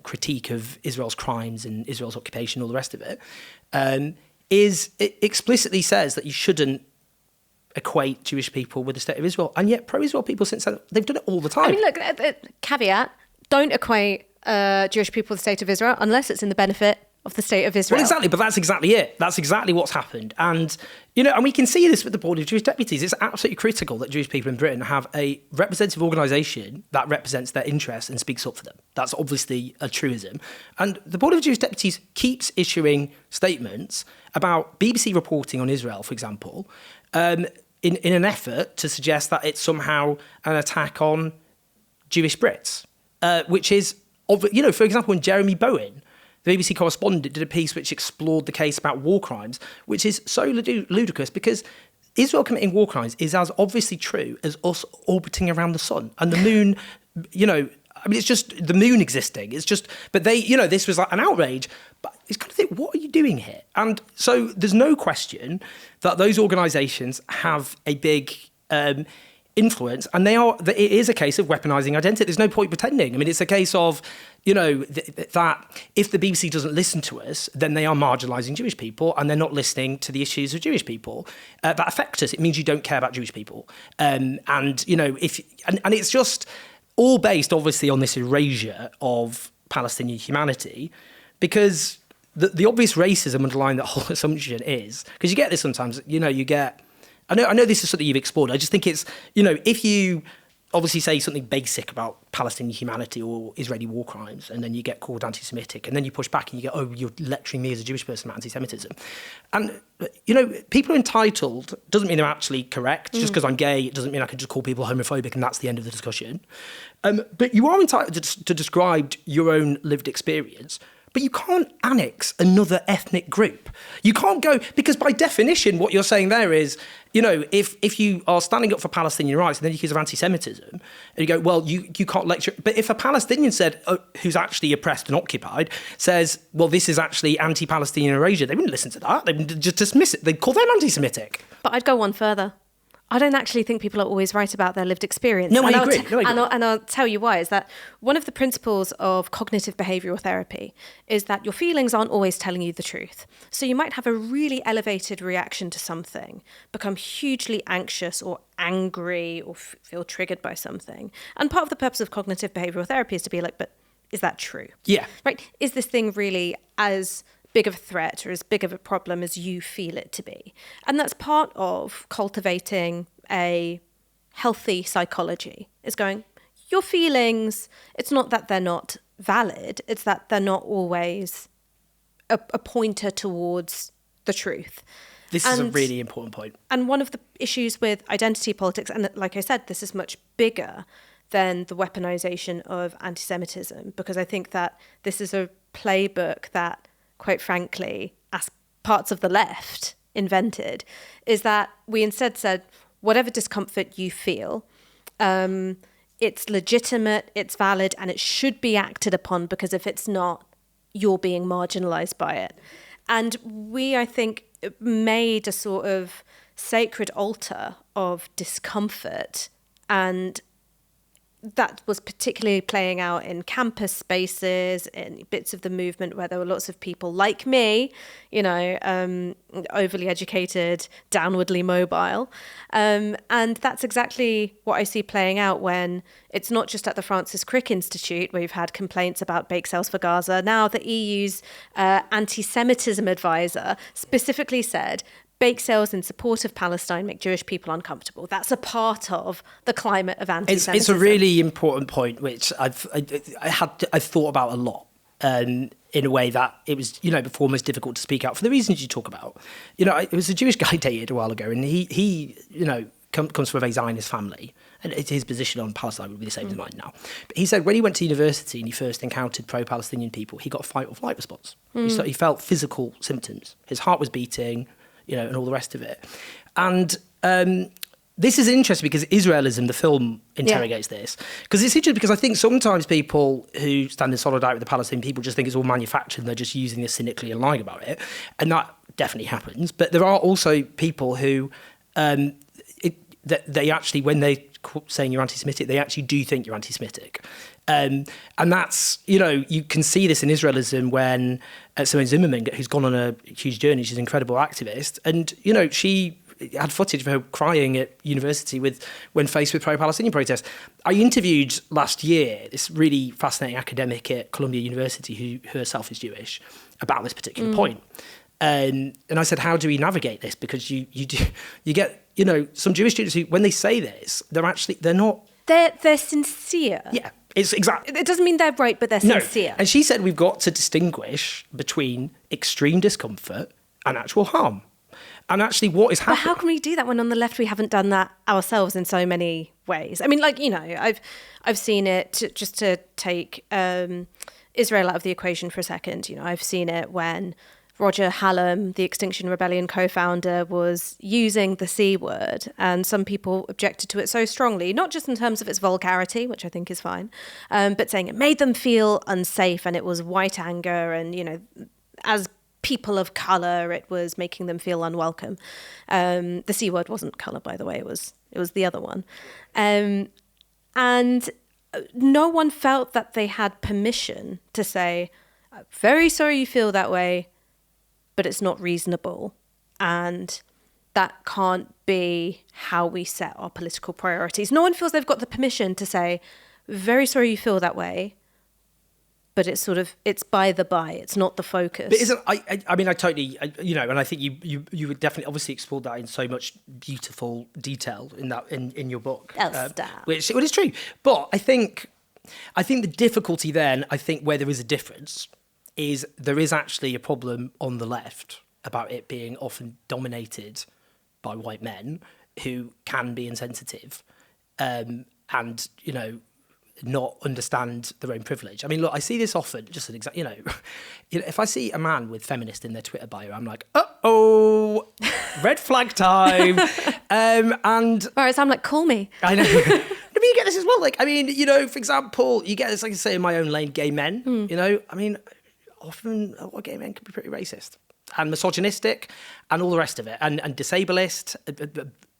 critique of Israel's crimes and Israel's occupation, all the rest of it. it explicitly says that you shouldn't equate Jewish people with the state of Israel. And yet pro-Israel people since then, they've done it all the time. I mean, look, caveat, don't equate Jewish people with the state of Israel unless it's in the benefit of the state of Israel. Well, exactly, but that's exactly it. That's exactly what's happened. And, and we can see this with the Board of Jewish Deputies. It's absolutely critical that Jewish people in Britain have a representative organisation that represents their interests and speaks up for them. That's obviously a truism. And the Board of Jewish Deputies keeps issuing statements about BBC reporting on Israel, for example, in an effort to suggest that it's somehow an attack on Jewish Brits, which is, for example, when Jeremy Bowen, the BBC correspondent, did a piece which explored the case about war crimes, which is so ludicrous because Israel committing war crimes is as obviously true as us orbiting around the sun and the moon, it's just the moon existing. It's just, but they, this was like an outrage. But it's kind of think, what are you doing here? And so there's no question that those organisations have a big influence, and it is a case of weaponising identity. There's no point pretending. I mean, it's a case of, that if the BBC doesn't listen to us, then they are marginalising Jewish people, and they're not listening to the issues of Jewish people that affect us. It means you don't care about Jewish people, and it's just all based, obviously, on this erasure of Palestinian humanity, because the obvious racism underlying that whole assumption is, because you get this sometimes, I know this is something you've explored. I just think it's, if you obviously say something basic about Palestinian humanity or Israeli war crimes, and then you get called anti-Semitic, and then you push back and you go, oh, you're lecturing me as a Jewish person about anti-Semitism. And, people are entitled, doesn't mean they're actually correct. Just because I'm gay, it doesn't mean I can just call people homophobic and that's the end of the discussion. But you are entitled to describe your own lived experience. But you can't annex another ethnic group. You can't go, because by definition, what you're saying there is, if you are standing up for Palestinian rights and then you accuse of anti-Semitism, and you go, well, you can't lecture. But if a Palestinian who's actually oppressed and occupied, says, well, this is actually anti-Palestinian erasure, they wouldn't listen to that. They would just dismiss it. They'd call them anti-Semitic. But I'd go one further. I don't actually think people are always right about their lived experience. No, I agree. And I'll tell you why, is that one of the principles of cognitive behavioural therapy is that your feelings aren't always telling you the truth. So you might have a really elevated reaction to something, become hugely anxious or angry or feel triggered by something. And part of the purpose of cognitive behavioural therapy is to be like, but is that true? Yeah. Right? Is this thing really as big of a threat or as big of a problem as you feel it to be? And that's part of cultivating a healthy psychology, is going, your feelings, it's not that they're not valid, it's that they're not always a pointer towards the truth. This is a really important point. And one of the issues with identity politics, and like I said, this is much bigger than the weaponization of anti-Semitism, because I think that this is a playbook that, quite frankly, as parts of the left invented, is that we instead said, whatever discomfort you feel, it's legitimate, it's valid, and it should be acted upon, because if it's not, you're being marginalized by it. And we, I think, made a sort of sacred altar of discomfort, and that was particularly playing out in campus spaces, in bits of the movement where there were lots of people like me, overly educated, downwardly mobile. And that's exactly what I see playing out when it's not just at the Francis Crick Institute, where you've had complaints about bake sales for Gaza. Now the EU's anti-Semitism advisor specifically said, bake sales in support of Palestine make Jewish people uncomfortable. That's a part of the climate of anti-Semitism. It's a really important point, which I've thought about a lot, in a way that it was, before most difficult to speak out for the reasons you talk about. It was a Jewish guy dated a while ago, and he comes from a very Zionist family, and his position on Palestine would be the same as mine now. But he said when he went to university and he first encountered pro-Palestinian people, he got a fight or flight response. He felt physical symptoms. His heart was beating, and all the rest of it. And this is interesting because Israelism, the film, interrogates this. Because it's interesting because I think sometimes people who stand in solidarity with the Palestinian people just think it's all manufactured and they're just using this cynically and lying about it. And that definitely happens. But there are also people who, they actually, when they're saying you're anti-Semitic, they actually do think you're anti-Semitic. And that's, you can see this in Israelism when Simone Zimmerman, who's gone on a huge journey, she's an incredible activist, and, she had footage of her crying at university when faced with pro-Palestinian protests. I interviewed last year this really fascinating academic at Columbia University who herself is Jewish about this particular point. And I said, how do we navigate this? Because you get, some Jewish students who, when they say this, they're not... They're sincere. Yeah, it's exactly... It doesn't mean they're right, but they're sincere. No. And she said we've got to distinguish between extreme discomfort and actual harm. And actually what is happening... But how can we do that when on the left we haven't done that ourselves in so many ways? I mean, I've seen it, just to take Israel out of the equation for a second, I've seen it when Roger Hallam, the Extinction Rebellion co-founder, was using the C word, and some people objected to it so strongly, not just in terms of its vulgarity, which I think is fine, but saying it made them feel unsafe, and it was white anger, and, as people of colour, it was making them feel unwelcome. The C word wasn't colour, by the way, it was the other one. And no one felt that they had permission to say, I'm very sorry you feel that way, but it's not reasonable. And that can't be how we set our political priorities. No one feels they've got the permission to say, very sorry you feel that way, but it's by the by. It's not the focus. But isn't, I totally, and I think you would definitely obviously explore that in so much beautiful detail in your book. Which is true. But I think the difficulty then, where there is a difference, is there is actually a problem on the left about it being often dominated by white men who can be insensitive and, not understand their own privilege. I mean, look, I see this often, just an example, if I see a man with feminist in their Twitter bio, I'm like, uh-oh, red flag time. Whereas I'm like, call me. I know. But you get this as well. For example, you get this, like I say, in my own lane, gay men, often gay men can be pretty racist and misogynistic and all the rest of it, and disableist,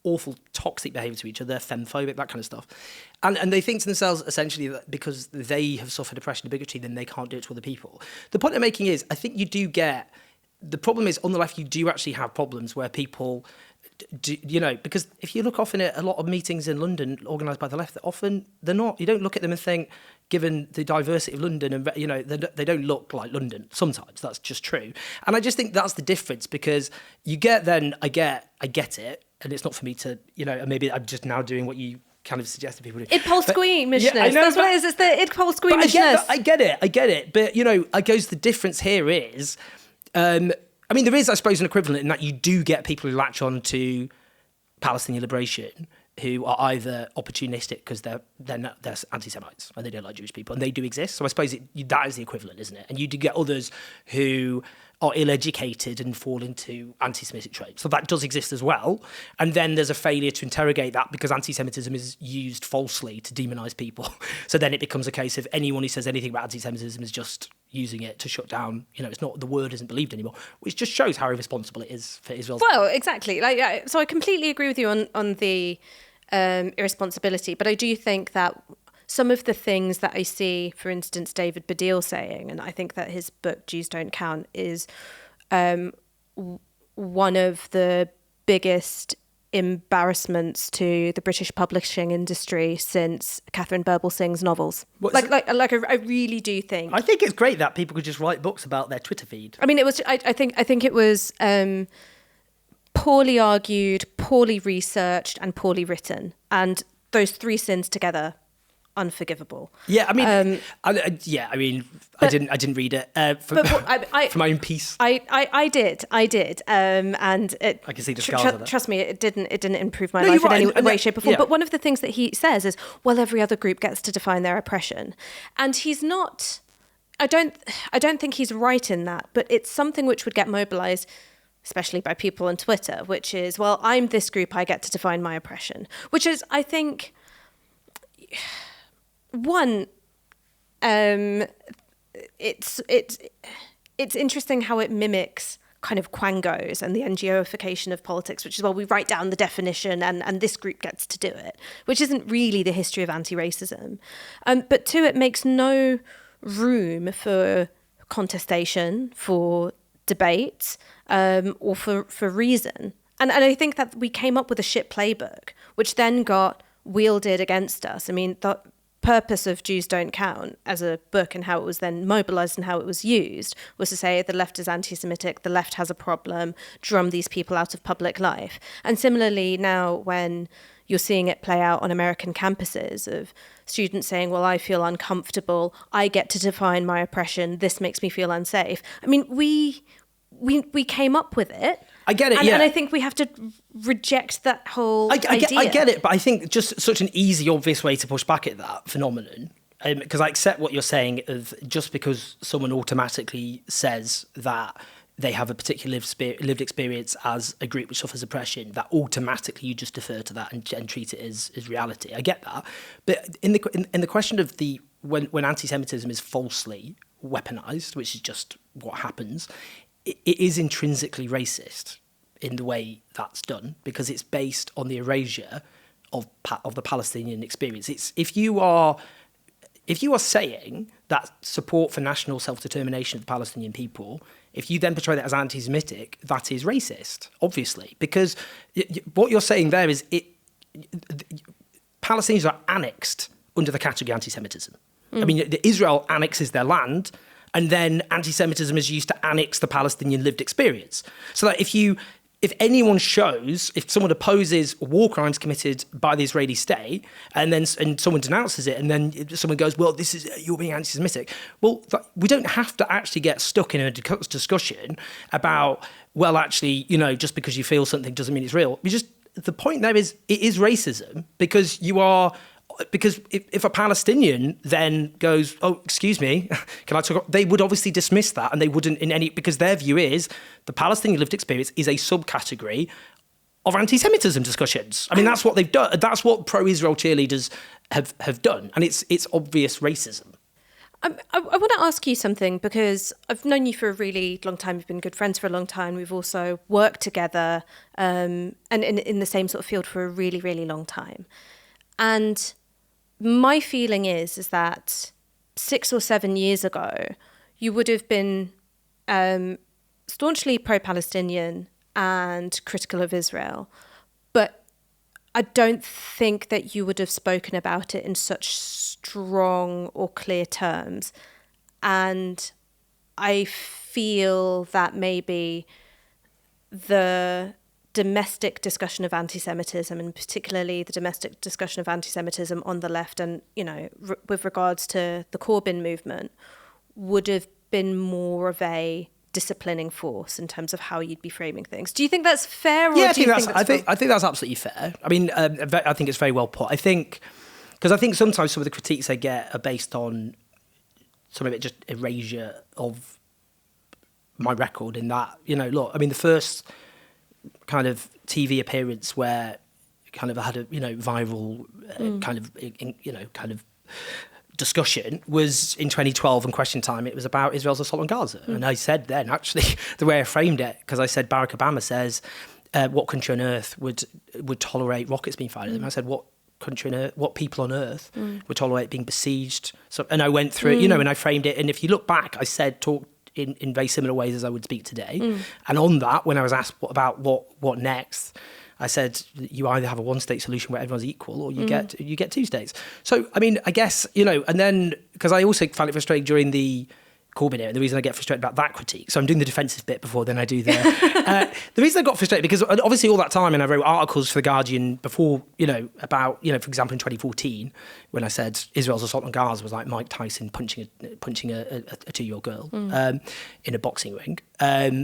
awful toxic behaviour to each other, femphobic, that kind of stuff. And they think to themselves, essentially, that because they have suffered oppression and bigotry, then they can't do it to other people. The point I'm making is, I think you do get... The problem is, on the left, you do actually have problems where people... because if you look often at a lot of meetings in London organised by the left, often they're not... You don't look at them and think, given the diversity of London, and they don't look like London. Sometimes that's just true. And I just think that's the difference, because you get then... I get it, and it's not for me to... and maybe I'm just now doing what you kind of suggested people do. Id-pol-squeamishness. Yeah, that's what it is. It's the id-pol-squeamishness. I get it. But, I guess the difference here is... there is, I suppose, an equivalent in that you do get people who latch on to Palestinian liberation who are either opportunistic because they're anti-Semites and they don't like Jewish people, and they do exist. So I suppose that is the equivalent, isn't it? And you do get others who are ill-educated and fall into anti-Semitic traits. So that does exist as well. And then there's a failure to interrogate that because anti-Semitism is used falsely to demonise people. So then it becomes a case of anyone who says anything about anti-Semitism is just using it to shut down, it's not, the word isn't believed anymore, which just shows how irresponsible it is for Israel. Well, exactly. So I completely agree with you on the irresponsibility, but I do think that some of the things that I see, for instance, David Baddiel saying, and I think that his book, Jews Don't Count, is one of the biggest embarrassments to the British publishing industry since Catherine Birbal Singh's novels. I really do think. I think it's great that people could just write books about their Twitter feed. I mean, it was. I think it was poorly argued, poorly researched, and poorly written, and those three sins together, unforgivable. Yeah, I didn't read it for my own peace. I did, and it, I can see the scars of it. Trust me, it didn't improve my life in any way, shape, or form. Yeah. But one of the things that he says is, well, every other group gets to define their oppression, and he's not. I don't think he's right in that, but it's something which would get mobilised, especially by people on Twitter, which is, well, I'm this group, I get to define my oppression, which is, I think. One, it's interesting how it mimics kind of quangos and the NGOification of politics, which is, well, we write down the definition and this group gets to do it, which isn't really the history of anti-racism. But two, it makes no room for contestation, for debate, or for reason. And I think that we came up with a shit playbook, which then got wielded against us. I mean, the purpose of Jews Don't Count as a book and how it was then mobilized and how it was used was to say the left is anti-Semitic, the left has a problem, drum these people out of public life. And similarly now when you're seeing it play out on American campuses of students saying, well, I feel uncomfortable, I get to define my oppression, this makes me feel unsafe. I mean, we came up with it. I get it, and, yeah. And I think we have to reject that whole idea. I get it, but I think just such an easy, obvious way to push back at that phenomenon, because I accept what you're saying of just because someone automatically says that they have a particular lived experience as a group which suffers oppression, that automatically you just defer to that and treat it as reality. I get that. But in the question of when anti-Semitism is falsely weaponized, which is just what happens, it is intrinsically racist in the way that's done because it's based on the erasure of the Palestinian experience. It's if you are saying that support for national self-determination of the Palestinian people, if you then portray that as anti-Semitic, that is racist, obviously, because what you're saying there is Palestinians are annexed under the category anti-Semitism. I mean, Israel annexes their land, and then anti-Semitism is used to annex the Palestinian lived experience. So that if someone opposes war crimes committed by the Israeli state, and someone denounces it, and then someone goes, well, you're being anti-Semitic. Well, we don't have to actually get stuck in a discussion about, well, actually, just because you feel something doesn't mean it's real. The point there is, it is racism because if a Palestinian then goes, oh, excuse me, can I talk? They would obviously dismiss that, and they wouldn't because their view is the Palestinian lived experience is a subcategory of anti-Semitism discussions. I mean, that's what they've done. That's what pro-Israel cheerleaders have done, and it's obvious racism. I want to ask you something because I've known you for a really long time. We've been good friends for a long time. We've also worked together and in the same sort of field for a really, really long time. And my feeling is that 6 or 7 years ago, you would have been staunchly pro-Palestinian and critical of Israel. But I don't think that you would have spoken about it in such strong or clear terms. And I feel that maybe the domestic discussion of anti-Semitism, and particularly the domestic discussion of anti-Semitism on the left and, with regards to the Corbyn movement, would have been more of a disciplining force in terms of how you'd be framing things. Do you think that's fair? Or Yeah, I think that's absolutely fair. I mean, I think it's very well put. I think sometimes some of the critiques I get are based on some of it just erasure of my record in that, look, I mean, the first kind of TV appearance where kind of I had a viral kind of discussion was in 2012 in Question Time. It was about Israel's assault on Gaza, and I said then actually the way I framed it, because I said Barack Obama says what country on earth would tolerate rockets being fired at them? I said what people on earth would tolerate being besieged? So, and I went through and I framed it, and if you look back, I said talk in very similar ways as I would speak today. And on that, when I was asked about what next, I said you either have a one-state solution where everyone's equal, or you get two states. So I mean, I guess and then because I also found it frustrating during the Corbyn era, the reason I get frustrated about that critique. So I'm doing the defensive bit before then I do the reason I got frustrated, because obviously all that time, and I wrote articles for The Guardian before, about, for example, in 2014, when I said Israel's assault on Gaza was like Mike Tyson punching a 2-year-old girl in a boxing ring,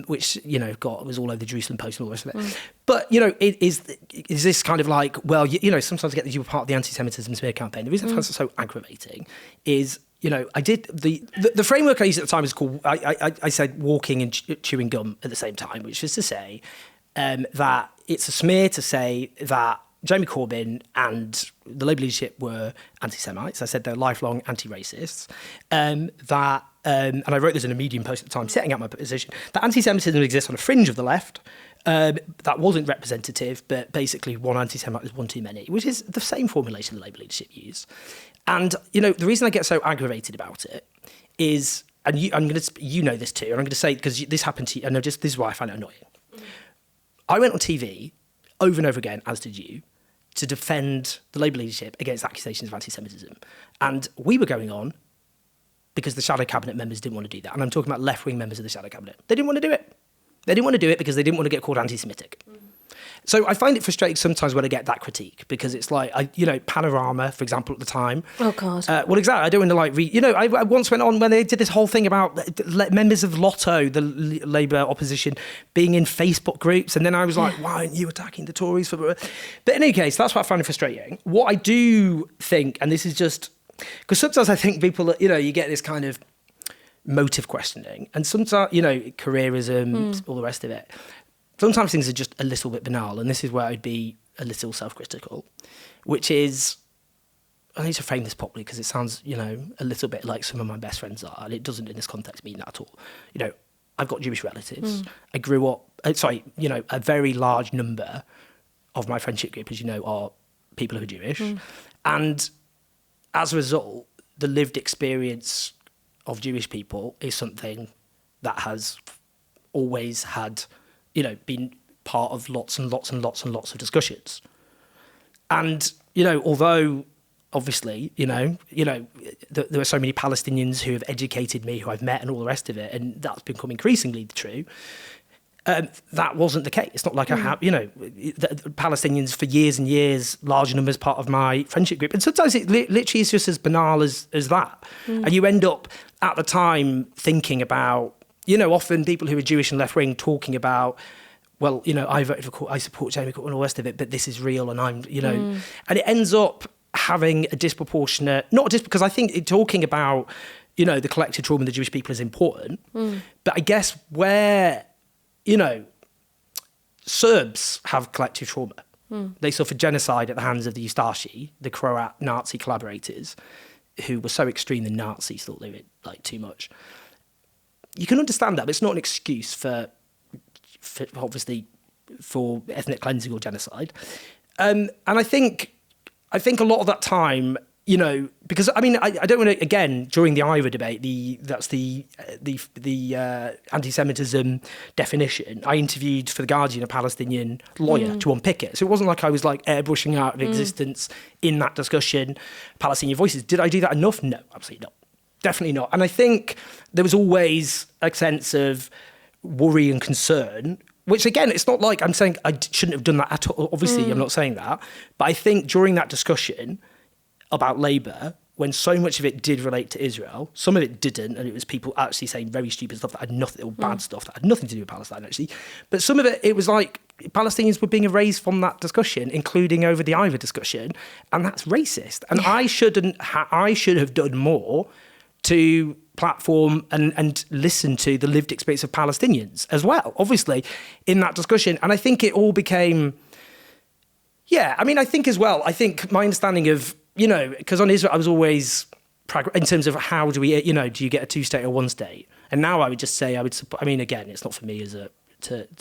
which, was all over the Jerusalem Post and all the rest of it. But, is this kind of like, well, sometimes I get that you were part of the anti-Semitism smear campaign. The reason I find it so aggravating is, I did the framework I used at the time is called, I said walking and chewing gum at the same time, which is to say that it's a smear to say that Jeremy Corbyn and the Labour leadership were anti-Semites. I said they're lifelong anti-racists, that and I wrote this in a Medium post at the time, setting out my position, that anti-Semitism exists on a fringe of the left. That wasn't representative, but basically one anti-Semite is one too many, which is the same formulation the Labour leadership use. And, the reason I get so aggravated about it is, and you know this too, and I'm going to say, because this happened to you, and this is why I find it annoying. I went on TV over and over again, as did you, to defend the Labour leadership against accusations of anti-Semitism. And we were going on because the shadow cabinet members didn't want to do that. And I'm talking about left-wing members of the shadow cabinet. They didn't want to do it. They didn't want to do it because they didn't want to get called anti-Semitic. So I find it frustrating sometimes when I get that critique, because it's like, Panorama, for example, at the time. Oh, God. Well, exactly. I don't want to I once went on when they did this whole thing about members of Lotto, the Labour opposition, being in Facebook groups. And then I was like, why aren't you attacking the Tories? But in any case, that's what I find frustrating. What I do think, and this is just, because sometimes I think people, you get this kind of motive questioning, and sometimes, careerism, all the rest of it. Sometimes things are just a little bit banal, and this is where I'd be a little self-critical, which is, I need to frame this properly because it sounds, a little bit like some of my best friends are, and it doesn't in this context mean that at all. I've got Jewish relatives. I grew up, a very large number of my friendship group, as you know, are people who are Jewish. And as a result, the lived experience of Jewish people is something that has always had, been part of lots and lots and lots and lots of discussions. And, although obviously, there are so many Palestinians who have educated me, who I've met and all the rest of it, and that's become increasingly true, that wasn't the case. It's not like I have, the Palestinians for years and years, large numbers part of my friendship group. And sometimes it literally is just as banal as that. And you end up at the time thinking about, often people who are Jewish and left-wing talking about, well, I voted for, I support Jamie Corbyn and all the rest of it, but this is real and I'm, and it ends up having a disproportionate, not just because I think talking about, the collective trauma of the Jewish people is important, but I guess where, Serbs have collective trauma. They suffered genocide at the hands of the Ustashi, the Croat Nazi collaborators, who were so extreme the Nazis thought they were too much. You can understand that, but it's not an excuse for obviously for ethnic cleansing or genocide. And I think a lot of that time, because I don't want to, again, during the IRA debate, that's the anti-Semitism definition. I interviewed for The Guardian a Palestinian lawyer to unpick it. So it wasn't like I was airbrushing out of existence in that discussion, Palestinian voices. Did I do that enough? No, absolutely not. Definitely not. And I think there was always a sense of worry and concern, which again, it's not like I'm saying I shouldn't have done that at all. Obviously, I'm not saying that. But I think during that discussion about Labour, when so much of it did relate to Israel, some of it didn't, and it was people actually saying very stupid stuff that had nothing, or bad stuff that had nothing to do with Palestine, actually. But some of it was like Palestinians were being erased from that discussion, including over the IVA discussion, and that's racist. And I should have done more to platform and listen to the lived experience of Palestinians as well, obviously, in that discussion. And I think it all became, I think my understanding of, because on Israel, I was always, in terms of how do we, do you get a two-state or one-state? And now I would just say I would support, again, it's not for me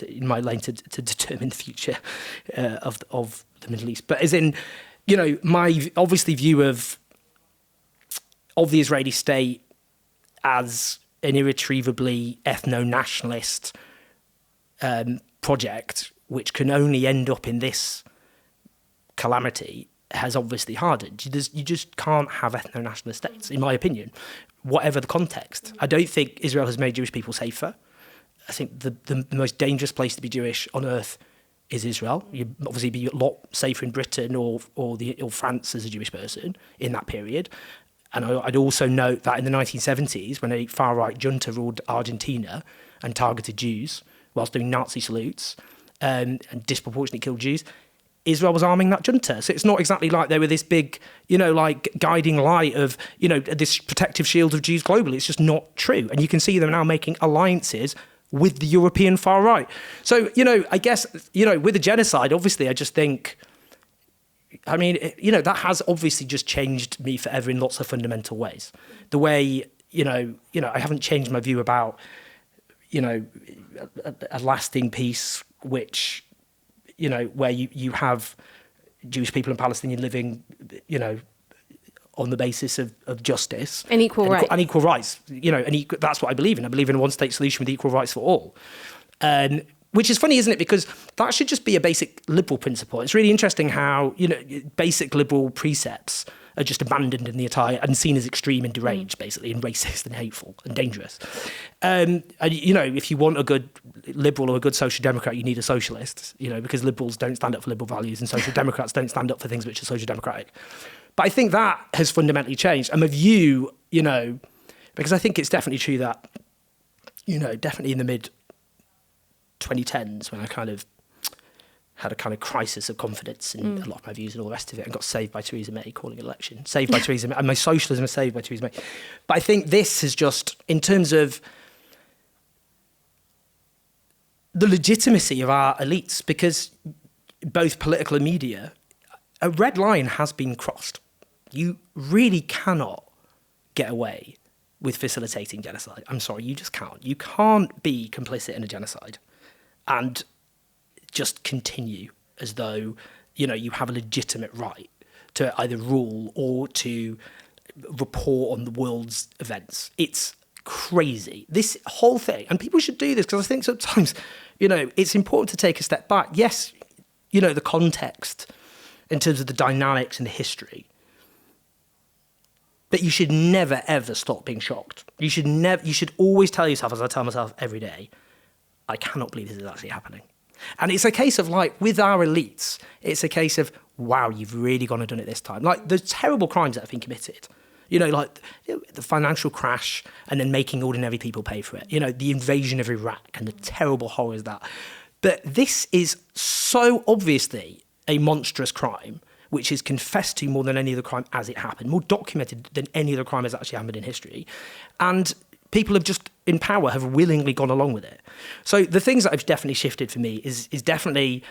in my lane to determine the future of the Middle East. But as in, my obviously view of the Israeli state as an irretrievably ethno-nationalist project, which can only end up in this calamity, has obviously hardened. You just can't have ethno-nationalist states, in my opinion, whatever the context. I don't think Israel has made Jewish people safer. I think the most dangerous place to be Jewish on earth is Israel. You'd obviously be a lot safer in Britain or France as a Jewish person in that period. And I'd also note that in the 1970s, when a far-right junta ruled Argentina and targeted Jews whilst doing Nazi salutes and disproportionately killed Jews, Israel was arming that junta. So it's not exactly like they were this big, guiding light of, this protective shield of Jews globally. It's just not true. And you can see them now making alliances with the European far-right. So, I guess, with the genocide, obviously, I just think, that has obviously just changed me forever in lots of fundamental ways. The way, I haven't changed my view about, a lasting peace, which, where you have Jewish people and Palestinian living, on the basis of justice and equal rights. And equal rights, that's what I believe in. I believe in a one-state solution with equal rights for all. Which is funny, isn't it? Because that should just be a basic liberal principle. It's really interesting how, basic liberal precepts are just abandoned in the entire and seen as extreme and deranged, basically, and racist and hateful and dangerous. And, if you want a good liberal or a good social democrat, you need a socialist, because liberals don't stand up for liberal values and social democrats don't stand up for things which are social democratic. But I think that has fundamentally changed. And my view, because I think it's definitely true that, definitely in the mid-2010s when I kind of had a kind of crisis of confidence in a lot of my views and all the rest of it, and got saved by Theresa May calling an election. Saved by Theresa May. And my socialism was saved by Theresa May. But I think this is just, in terms of the legitimacy of our elites, because both political and media, a red line has been crossed. You really cannot get away with facilitating genocide. I'm sorry, you just can't. You can't be complicit in a genocide and just continue as though, you have a legitimate right to either rule or to report on the world's events. It's crazy. This whole thing, and people should do this because I think sometimes, it's important to take a step back. Yes, the context in terms of the dynamics and the history, but you should never, ever stop being shocked. You should always tell yourself, as I tell myself every day, I cannot believe this is actually happening. And it's a case of, with our elites, it's a case of, wow, you've really gone and done it this time. The terrible crimes that have been committed, the financial crash and then making ordinary people pay for it, the invasion of Iraq and the terrible horrors of that. But this is so obviously a monstrous crime, which is confessed to more than any other crime as it happened, more documented than any other crime has actually happened in history. And people have just, in power, have willingly gone along with it. So the things that have definitely shifted for me is definitely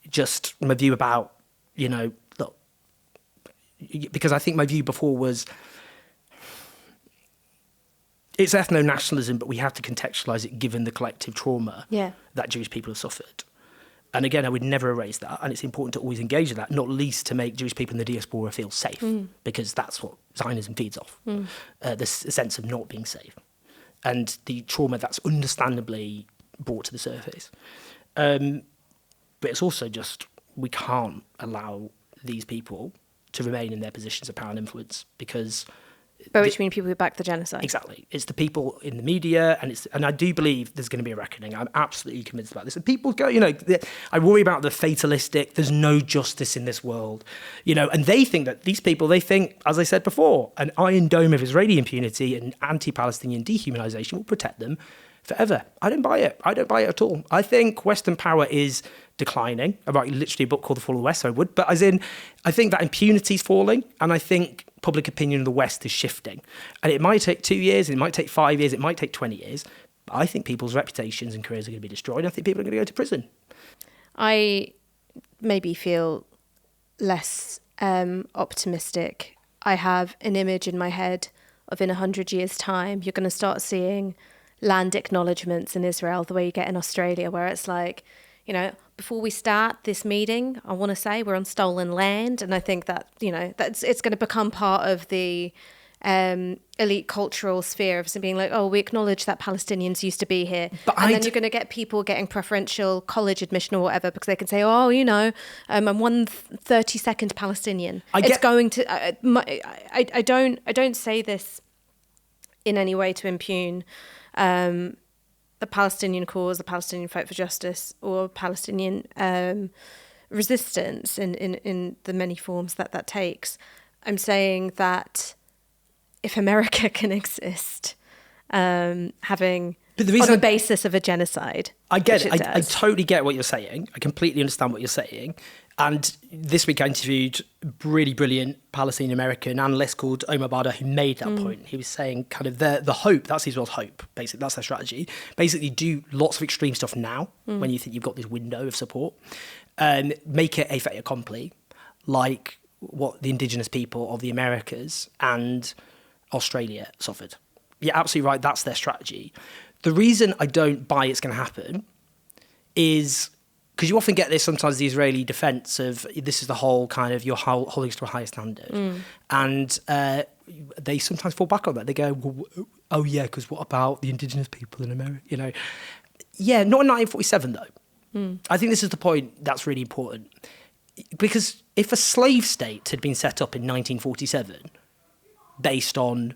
just my view about, look, because I think my view before was, it's ethno-nationalism, but we have to contextualise it given the collective trauma that Jewish people have suffered. And again, I would never erase that. And it's important to always engage with that, not least to make Jewish people in the diaspora feel safe, because that's what Zionism feeds off, this sense of not being safe and the trauma that's understandably brought to the surface. But it's also just, we can't allow these people to remain in their positions of power and influence because... By which you mean people who back the genocide? Exactly. It's the people in the media, and I do believe there's going to be a reckoning. I'm absolutely convinced about this. And people go, I worry about the fatalistic, there's no justice in this world, and they think that these people, they think, as I said before, an iron dome of Israeli impunity and anti-Palestinian dehumanization will protect them forever. I don't buy it. I don't buy it at all. I think Western power is declining. I write literally a book called The Fall of the West, so I would. But I think that impunity is falling, and I think public opinion in the West is shifting. And it might take 2 years, it might take 5 years, it might take 20 years. But I think people's reputations and careers are going to be destroyed. I think people are going to go to prison. I maybe feel less optimistic. I have an image in my head of in 100 years' time, you're going to start seeing land acknowledgements in Israel the way you get in Australia, where it's like, before we start this meeting, I want to say we're on stolen land. And I think that, it's going to become part of the elite cultural sphere of being like, oh, we acknowledge that Palestinians used to be here. And then you're going to get people getting preferential college admission or whatever because they can say, oh, I'm 1/32nd Palestinian. I don't say this in any way to impugn the Palestinian cause, the Palestinian fight for justice, or Palestinian resistance in the many forms that takes. I'm saying that if America can exist, on the basis of a genocide, I get it. I totally get what you're saying. I completely understand what you're saying. And this week I interviewed a really brilliant Palestinian American analyst called Owen who made that point. He was saying kind of the hope, that's Israel's hope, basically, that's their strategy. Basically do lots of extreme stuff now when you think you've got this window of support, and make it a fait accompli, like what the indigenous people of the Americas and Australia suffered. you're absolutely right, that's their strategy. The reason I don't buy it's going to happen is because you often get this sometimes, the Israeli defence of this is the whole kind of you're holding us to a higher standard. And they sometimes fall back on that. They go, well, oh yeah, because what about the indigenous people in America? You know, yeah, not in 1947 though. I think this is the point that's really important. Because if a slave state had been set up in 1947 based on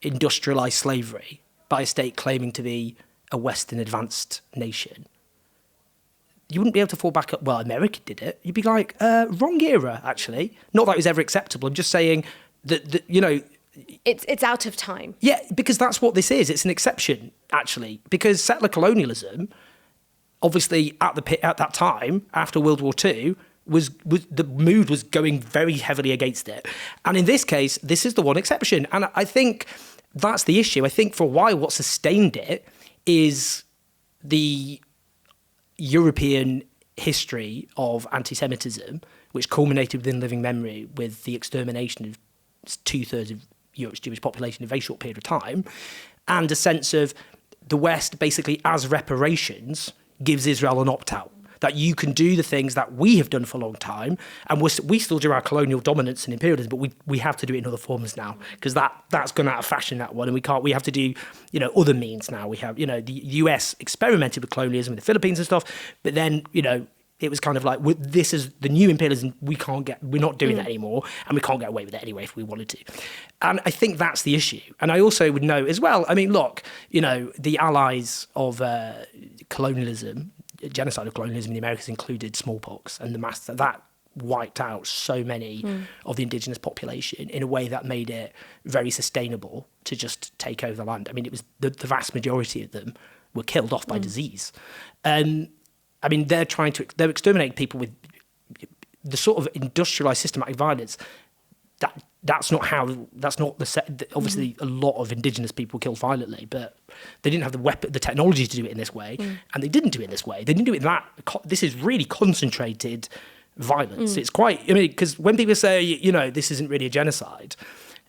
industrialised slavery by a state claiming to be a Western advanced nation, you wouldn't be able to fall back up, well, America did it. You'd be like, wrong era, actually. Not that it was ever acceptable. I'm just saying that you know... It's out of time. Yeah, because that's what this is. It's an exception, actually. Because settler colonialism, obviously, at that time, after World War II, was the mood was going very heavily against it. And in this case, this is the one exception. And I think that's the issue. I think for a while what sustained it is the European history of anti-Semitism, which culminated within living memory with the extermination of 2/3 of Europe's Jewish population in a very short period of time, and a sense of the West basically as reparations gives Israel an opt-out. That you can do the things that we have done for a long time, and we still do our colonial dominance and imperialism, but we have to do it in other forms now, because that's gone out of fashion, that one, and we have to do, you know, other means now. We have, you know, the US experimented with colonialism in the Philippines and stuff, but then, you know, it was kind of like, this is the new imperialism, we're not doing that anymore, and we can't get away with it anyway if we wanted to. And I think that's the issue. And I also would know as well, I mean, look, you know, the allies of colonialism, genocidal colonialism in the Americas included smallpox, and that wiped out so many of the indigenous population in a way that made it very sustainable to just take over the land. I mean, it was the vast majority of them were killed off by disease. I mean, they're exterminating people with the sort of industrialized systematic violence. Obviously a lot of indigenous people killed violently, but they didn't have the technology to do it in this way, and they didn't do it in this way. They didn't do it in that. This is really concentrated violence. It's quite, I mean, because when people say, you know, this isn't really a genocide,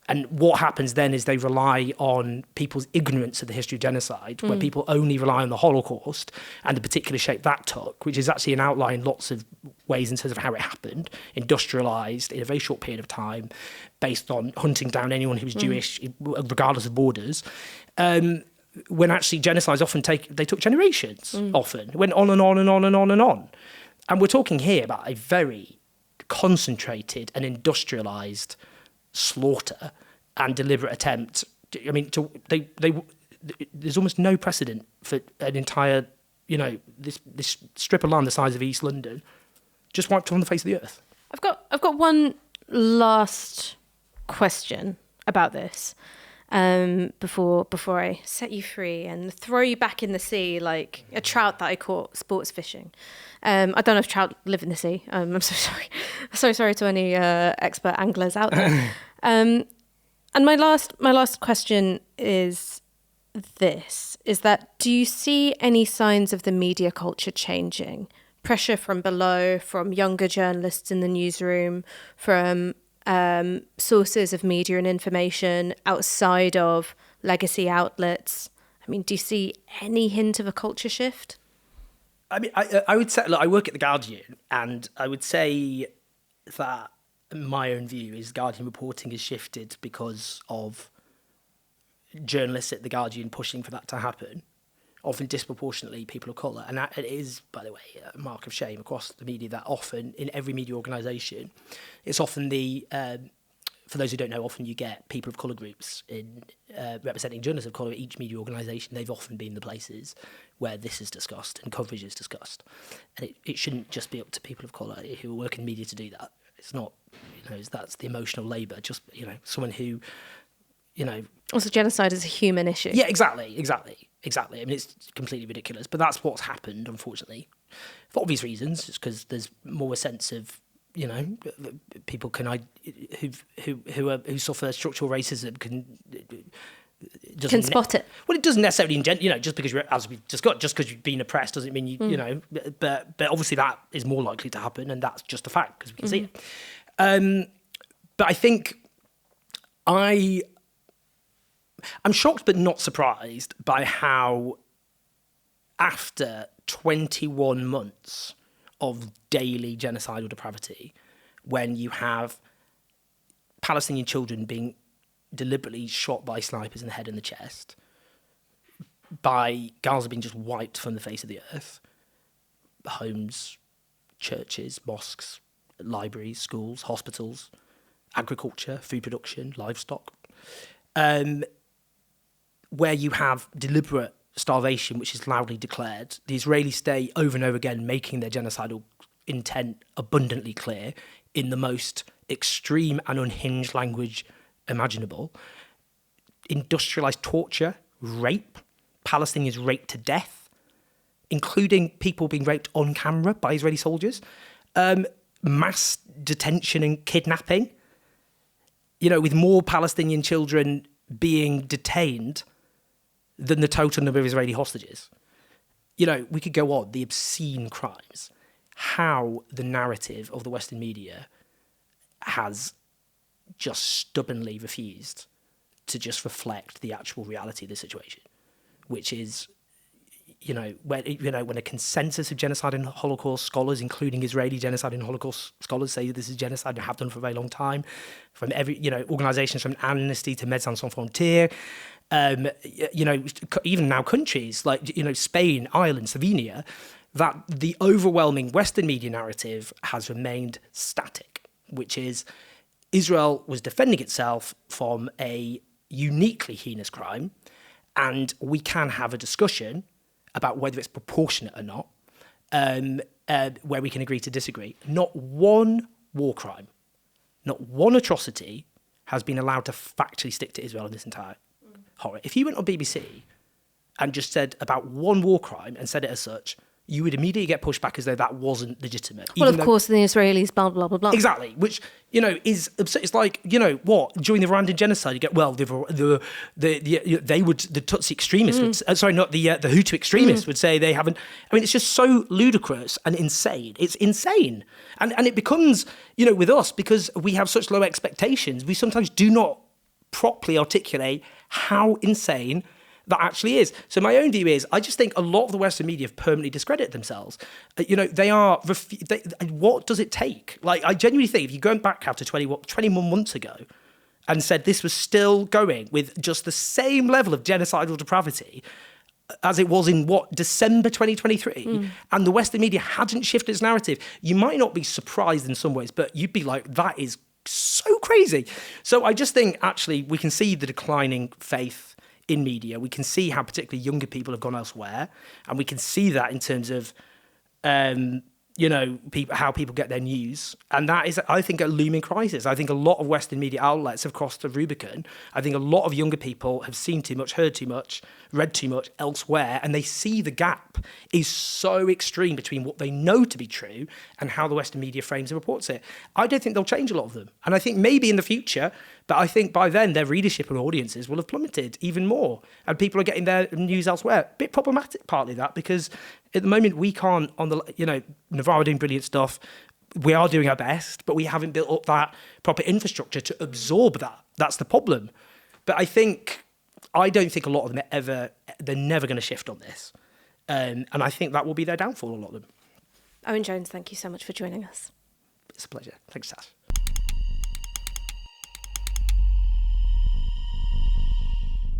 and what happens then is they rely on people's ignorance of the history of genocide, where people only rely on the Holocaust and the particular shape that took, which is actually an outline in lots of ways in terms of how it happened, industrialised in a very short period of time, based on hunting down anyone who was Jewish, regardless of borders. When actually genocides often took generations, often. It went on and on and on and on and on. And we're talking here about a very concentrated and industrialised slaughter and deliberate attempt. I mean, there's almost no precedent for an entire, you know, this strip of land the size of East London just wiped on the face of the earth. I've got one last question about this before I set you free and throw you back in the sea like a trout that I caught sports fishing. I don't know if trout live in the sea. I'm so sorry. So sorry to any expert anglers out there. And my last question is this, is that do you see any signs of the media culture changing? Pressure from below, from younger journalists in the newsroom, from sources of media and information outside of legacy outlets? I mean, do you see any hint of a culture shift? I mean, I would say, look, I work at The Guardian, and I would say that my own view is Guardian reporting has shifted because of journalists at The Guardian pushing for that to happen, often disproportionately people of colour. And that it is, by the way, a mark of shame across the media that often, in every media organisation, it's often for those who don't know, often you get people of colour groups in representing journalists of colour at each media organisation. They've often been the places where this is discussed and coverage is discussed. And it shouldn't just be up to people of colour who work in media to do that. It's not, you know, that's the emotional labour, just, you know, someone who, you know... Also, genocide is a human issue. Yeah, exactly. I mean, it's completely ridiculous, but that's what's happened, unfortunately, for obvious reasons, just because there's more a sense of, you know, people who suffer structural racism can spot it. Well, it doesn't necessarily, you know, just because you've been oppressed doesn't mean you know, but obviously that is more likely to happen, and that's just a fact because we can see it. But I think I'm shocked but not surprised by how, after 21 months of daily genocidal depravity, when you have Palestinian children being deliberately shot by snipers in the head and the chest, by Gaza being just wiped from the face of the earth, homes, churches, mosques, libraries, schools, hospitals, agriculture, food production, livestock, where you have deliberate starvation, which is loudly declared. The Israelis stay over and over again making their genocidal intent abundantly clear in the most extreme and unhinged language imaginable. Industrialized torture, rape, Palestinians raped to death, including people being raped on camera by Israeli soldiers, mass detention and kidnapping, with more Palestinian children being detained than the total number of Israeli hostages. We could go on, the obscene crimes, how the narrative of the Western media has just stubbornly refused to just reflect the actual reality of the situation, which is, when a consensus of genocide and Holocaust scholars, including Israeli genocide and Holocaust scholars, say this is genocide and have done for a very long time, from every, organisations from Amnesty to Médecins Sans Frontières, even now countries like, Spain, Ireland, Slovenia, that the overwhelming Western media narrative has remained static, which is Israel was defending itself from a uniquely heinous crime, and we can have a discussion about whether it's proportionate or not, where we can agree to disagree. Not one war crime, not one atrocity has been allowed to factually stick to Israel in this entire horror. If you went on BBC and just said about one war crime and said it as such, you would immediately get pushed back as though that wasn't legitimate. Well, of course, the Israelis, blah, blah, blah, blah. Exactly, which, is absurd. It's like, what, during the Rwandan genocide, you get, well, they would, the Tutsi extremists, would, the Hutu extremists would say they haven't. I mean, it's just so ludicrous and insane. It's insane. And it becomes, with us, because we have such low expectations, we sometimes do not properly articulate how insane that actually is. So my own view is, I just think a lot of the Western media have permanently discredited themselves. They are, what does it take? Like, I genuinely think if you go back after 21 months ago and said this was still going with just the same level of genocidal depravity as it was in, December 2023, and the Western media hadn't shifted its narrative, you might not be surprised in some ways, but you'd be like, that is so crazy. So I just think, actually, we can see the declining faith in media. We can see how particularly younger people have gone elsewhere, and we can see that in terms of how people get their news. And that is, I think, a looming crisis. I think a lot of Western media outlets have crossed the Rubicon. I think a lot of younger people have seen too much, heard too much, read too much elsewhere, and they see the gap is so extreme between what they know to be true and how the Western media frames and reports it. I don't think they'll change a lot of them. And I think maybe in the future, but I think by then their readership and audiences will have plummeted even more, and people are getting their news elsewhere. A bit problematic, partly that, because at the moment we can't, Novara doing brilliant stuff, we are doing our best, but we haven't built up that proper infrastructure to absorb that. That's the problem. But I don't think a lot of them they're never going to shift on this. And I think that will be their downfall, a lot of them. Owen Jones, thank you so much for joining us. It's a pleasure. Thanks, Sash.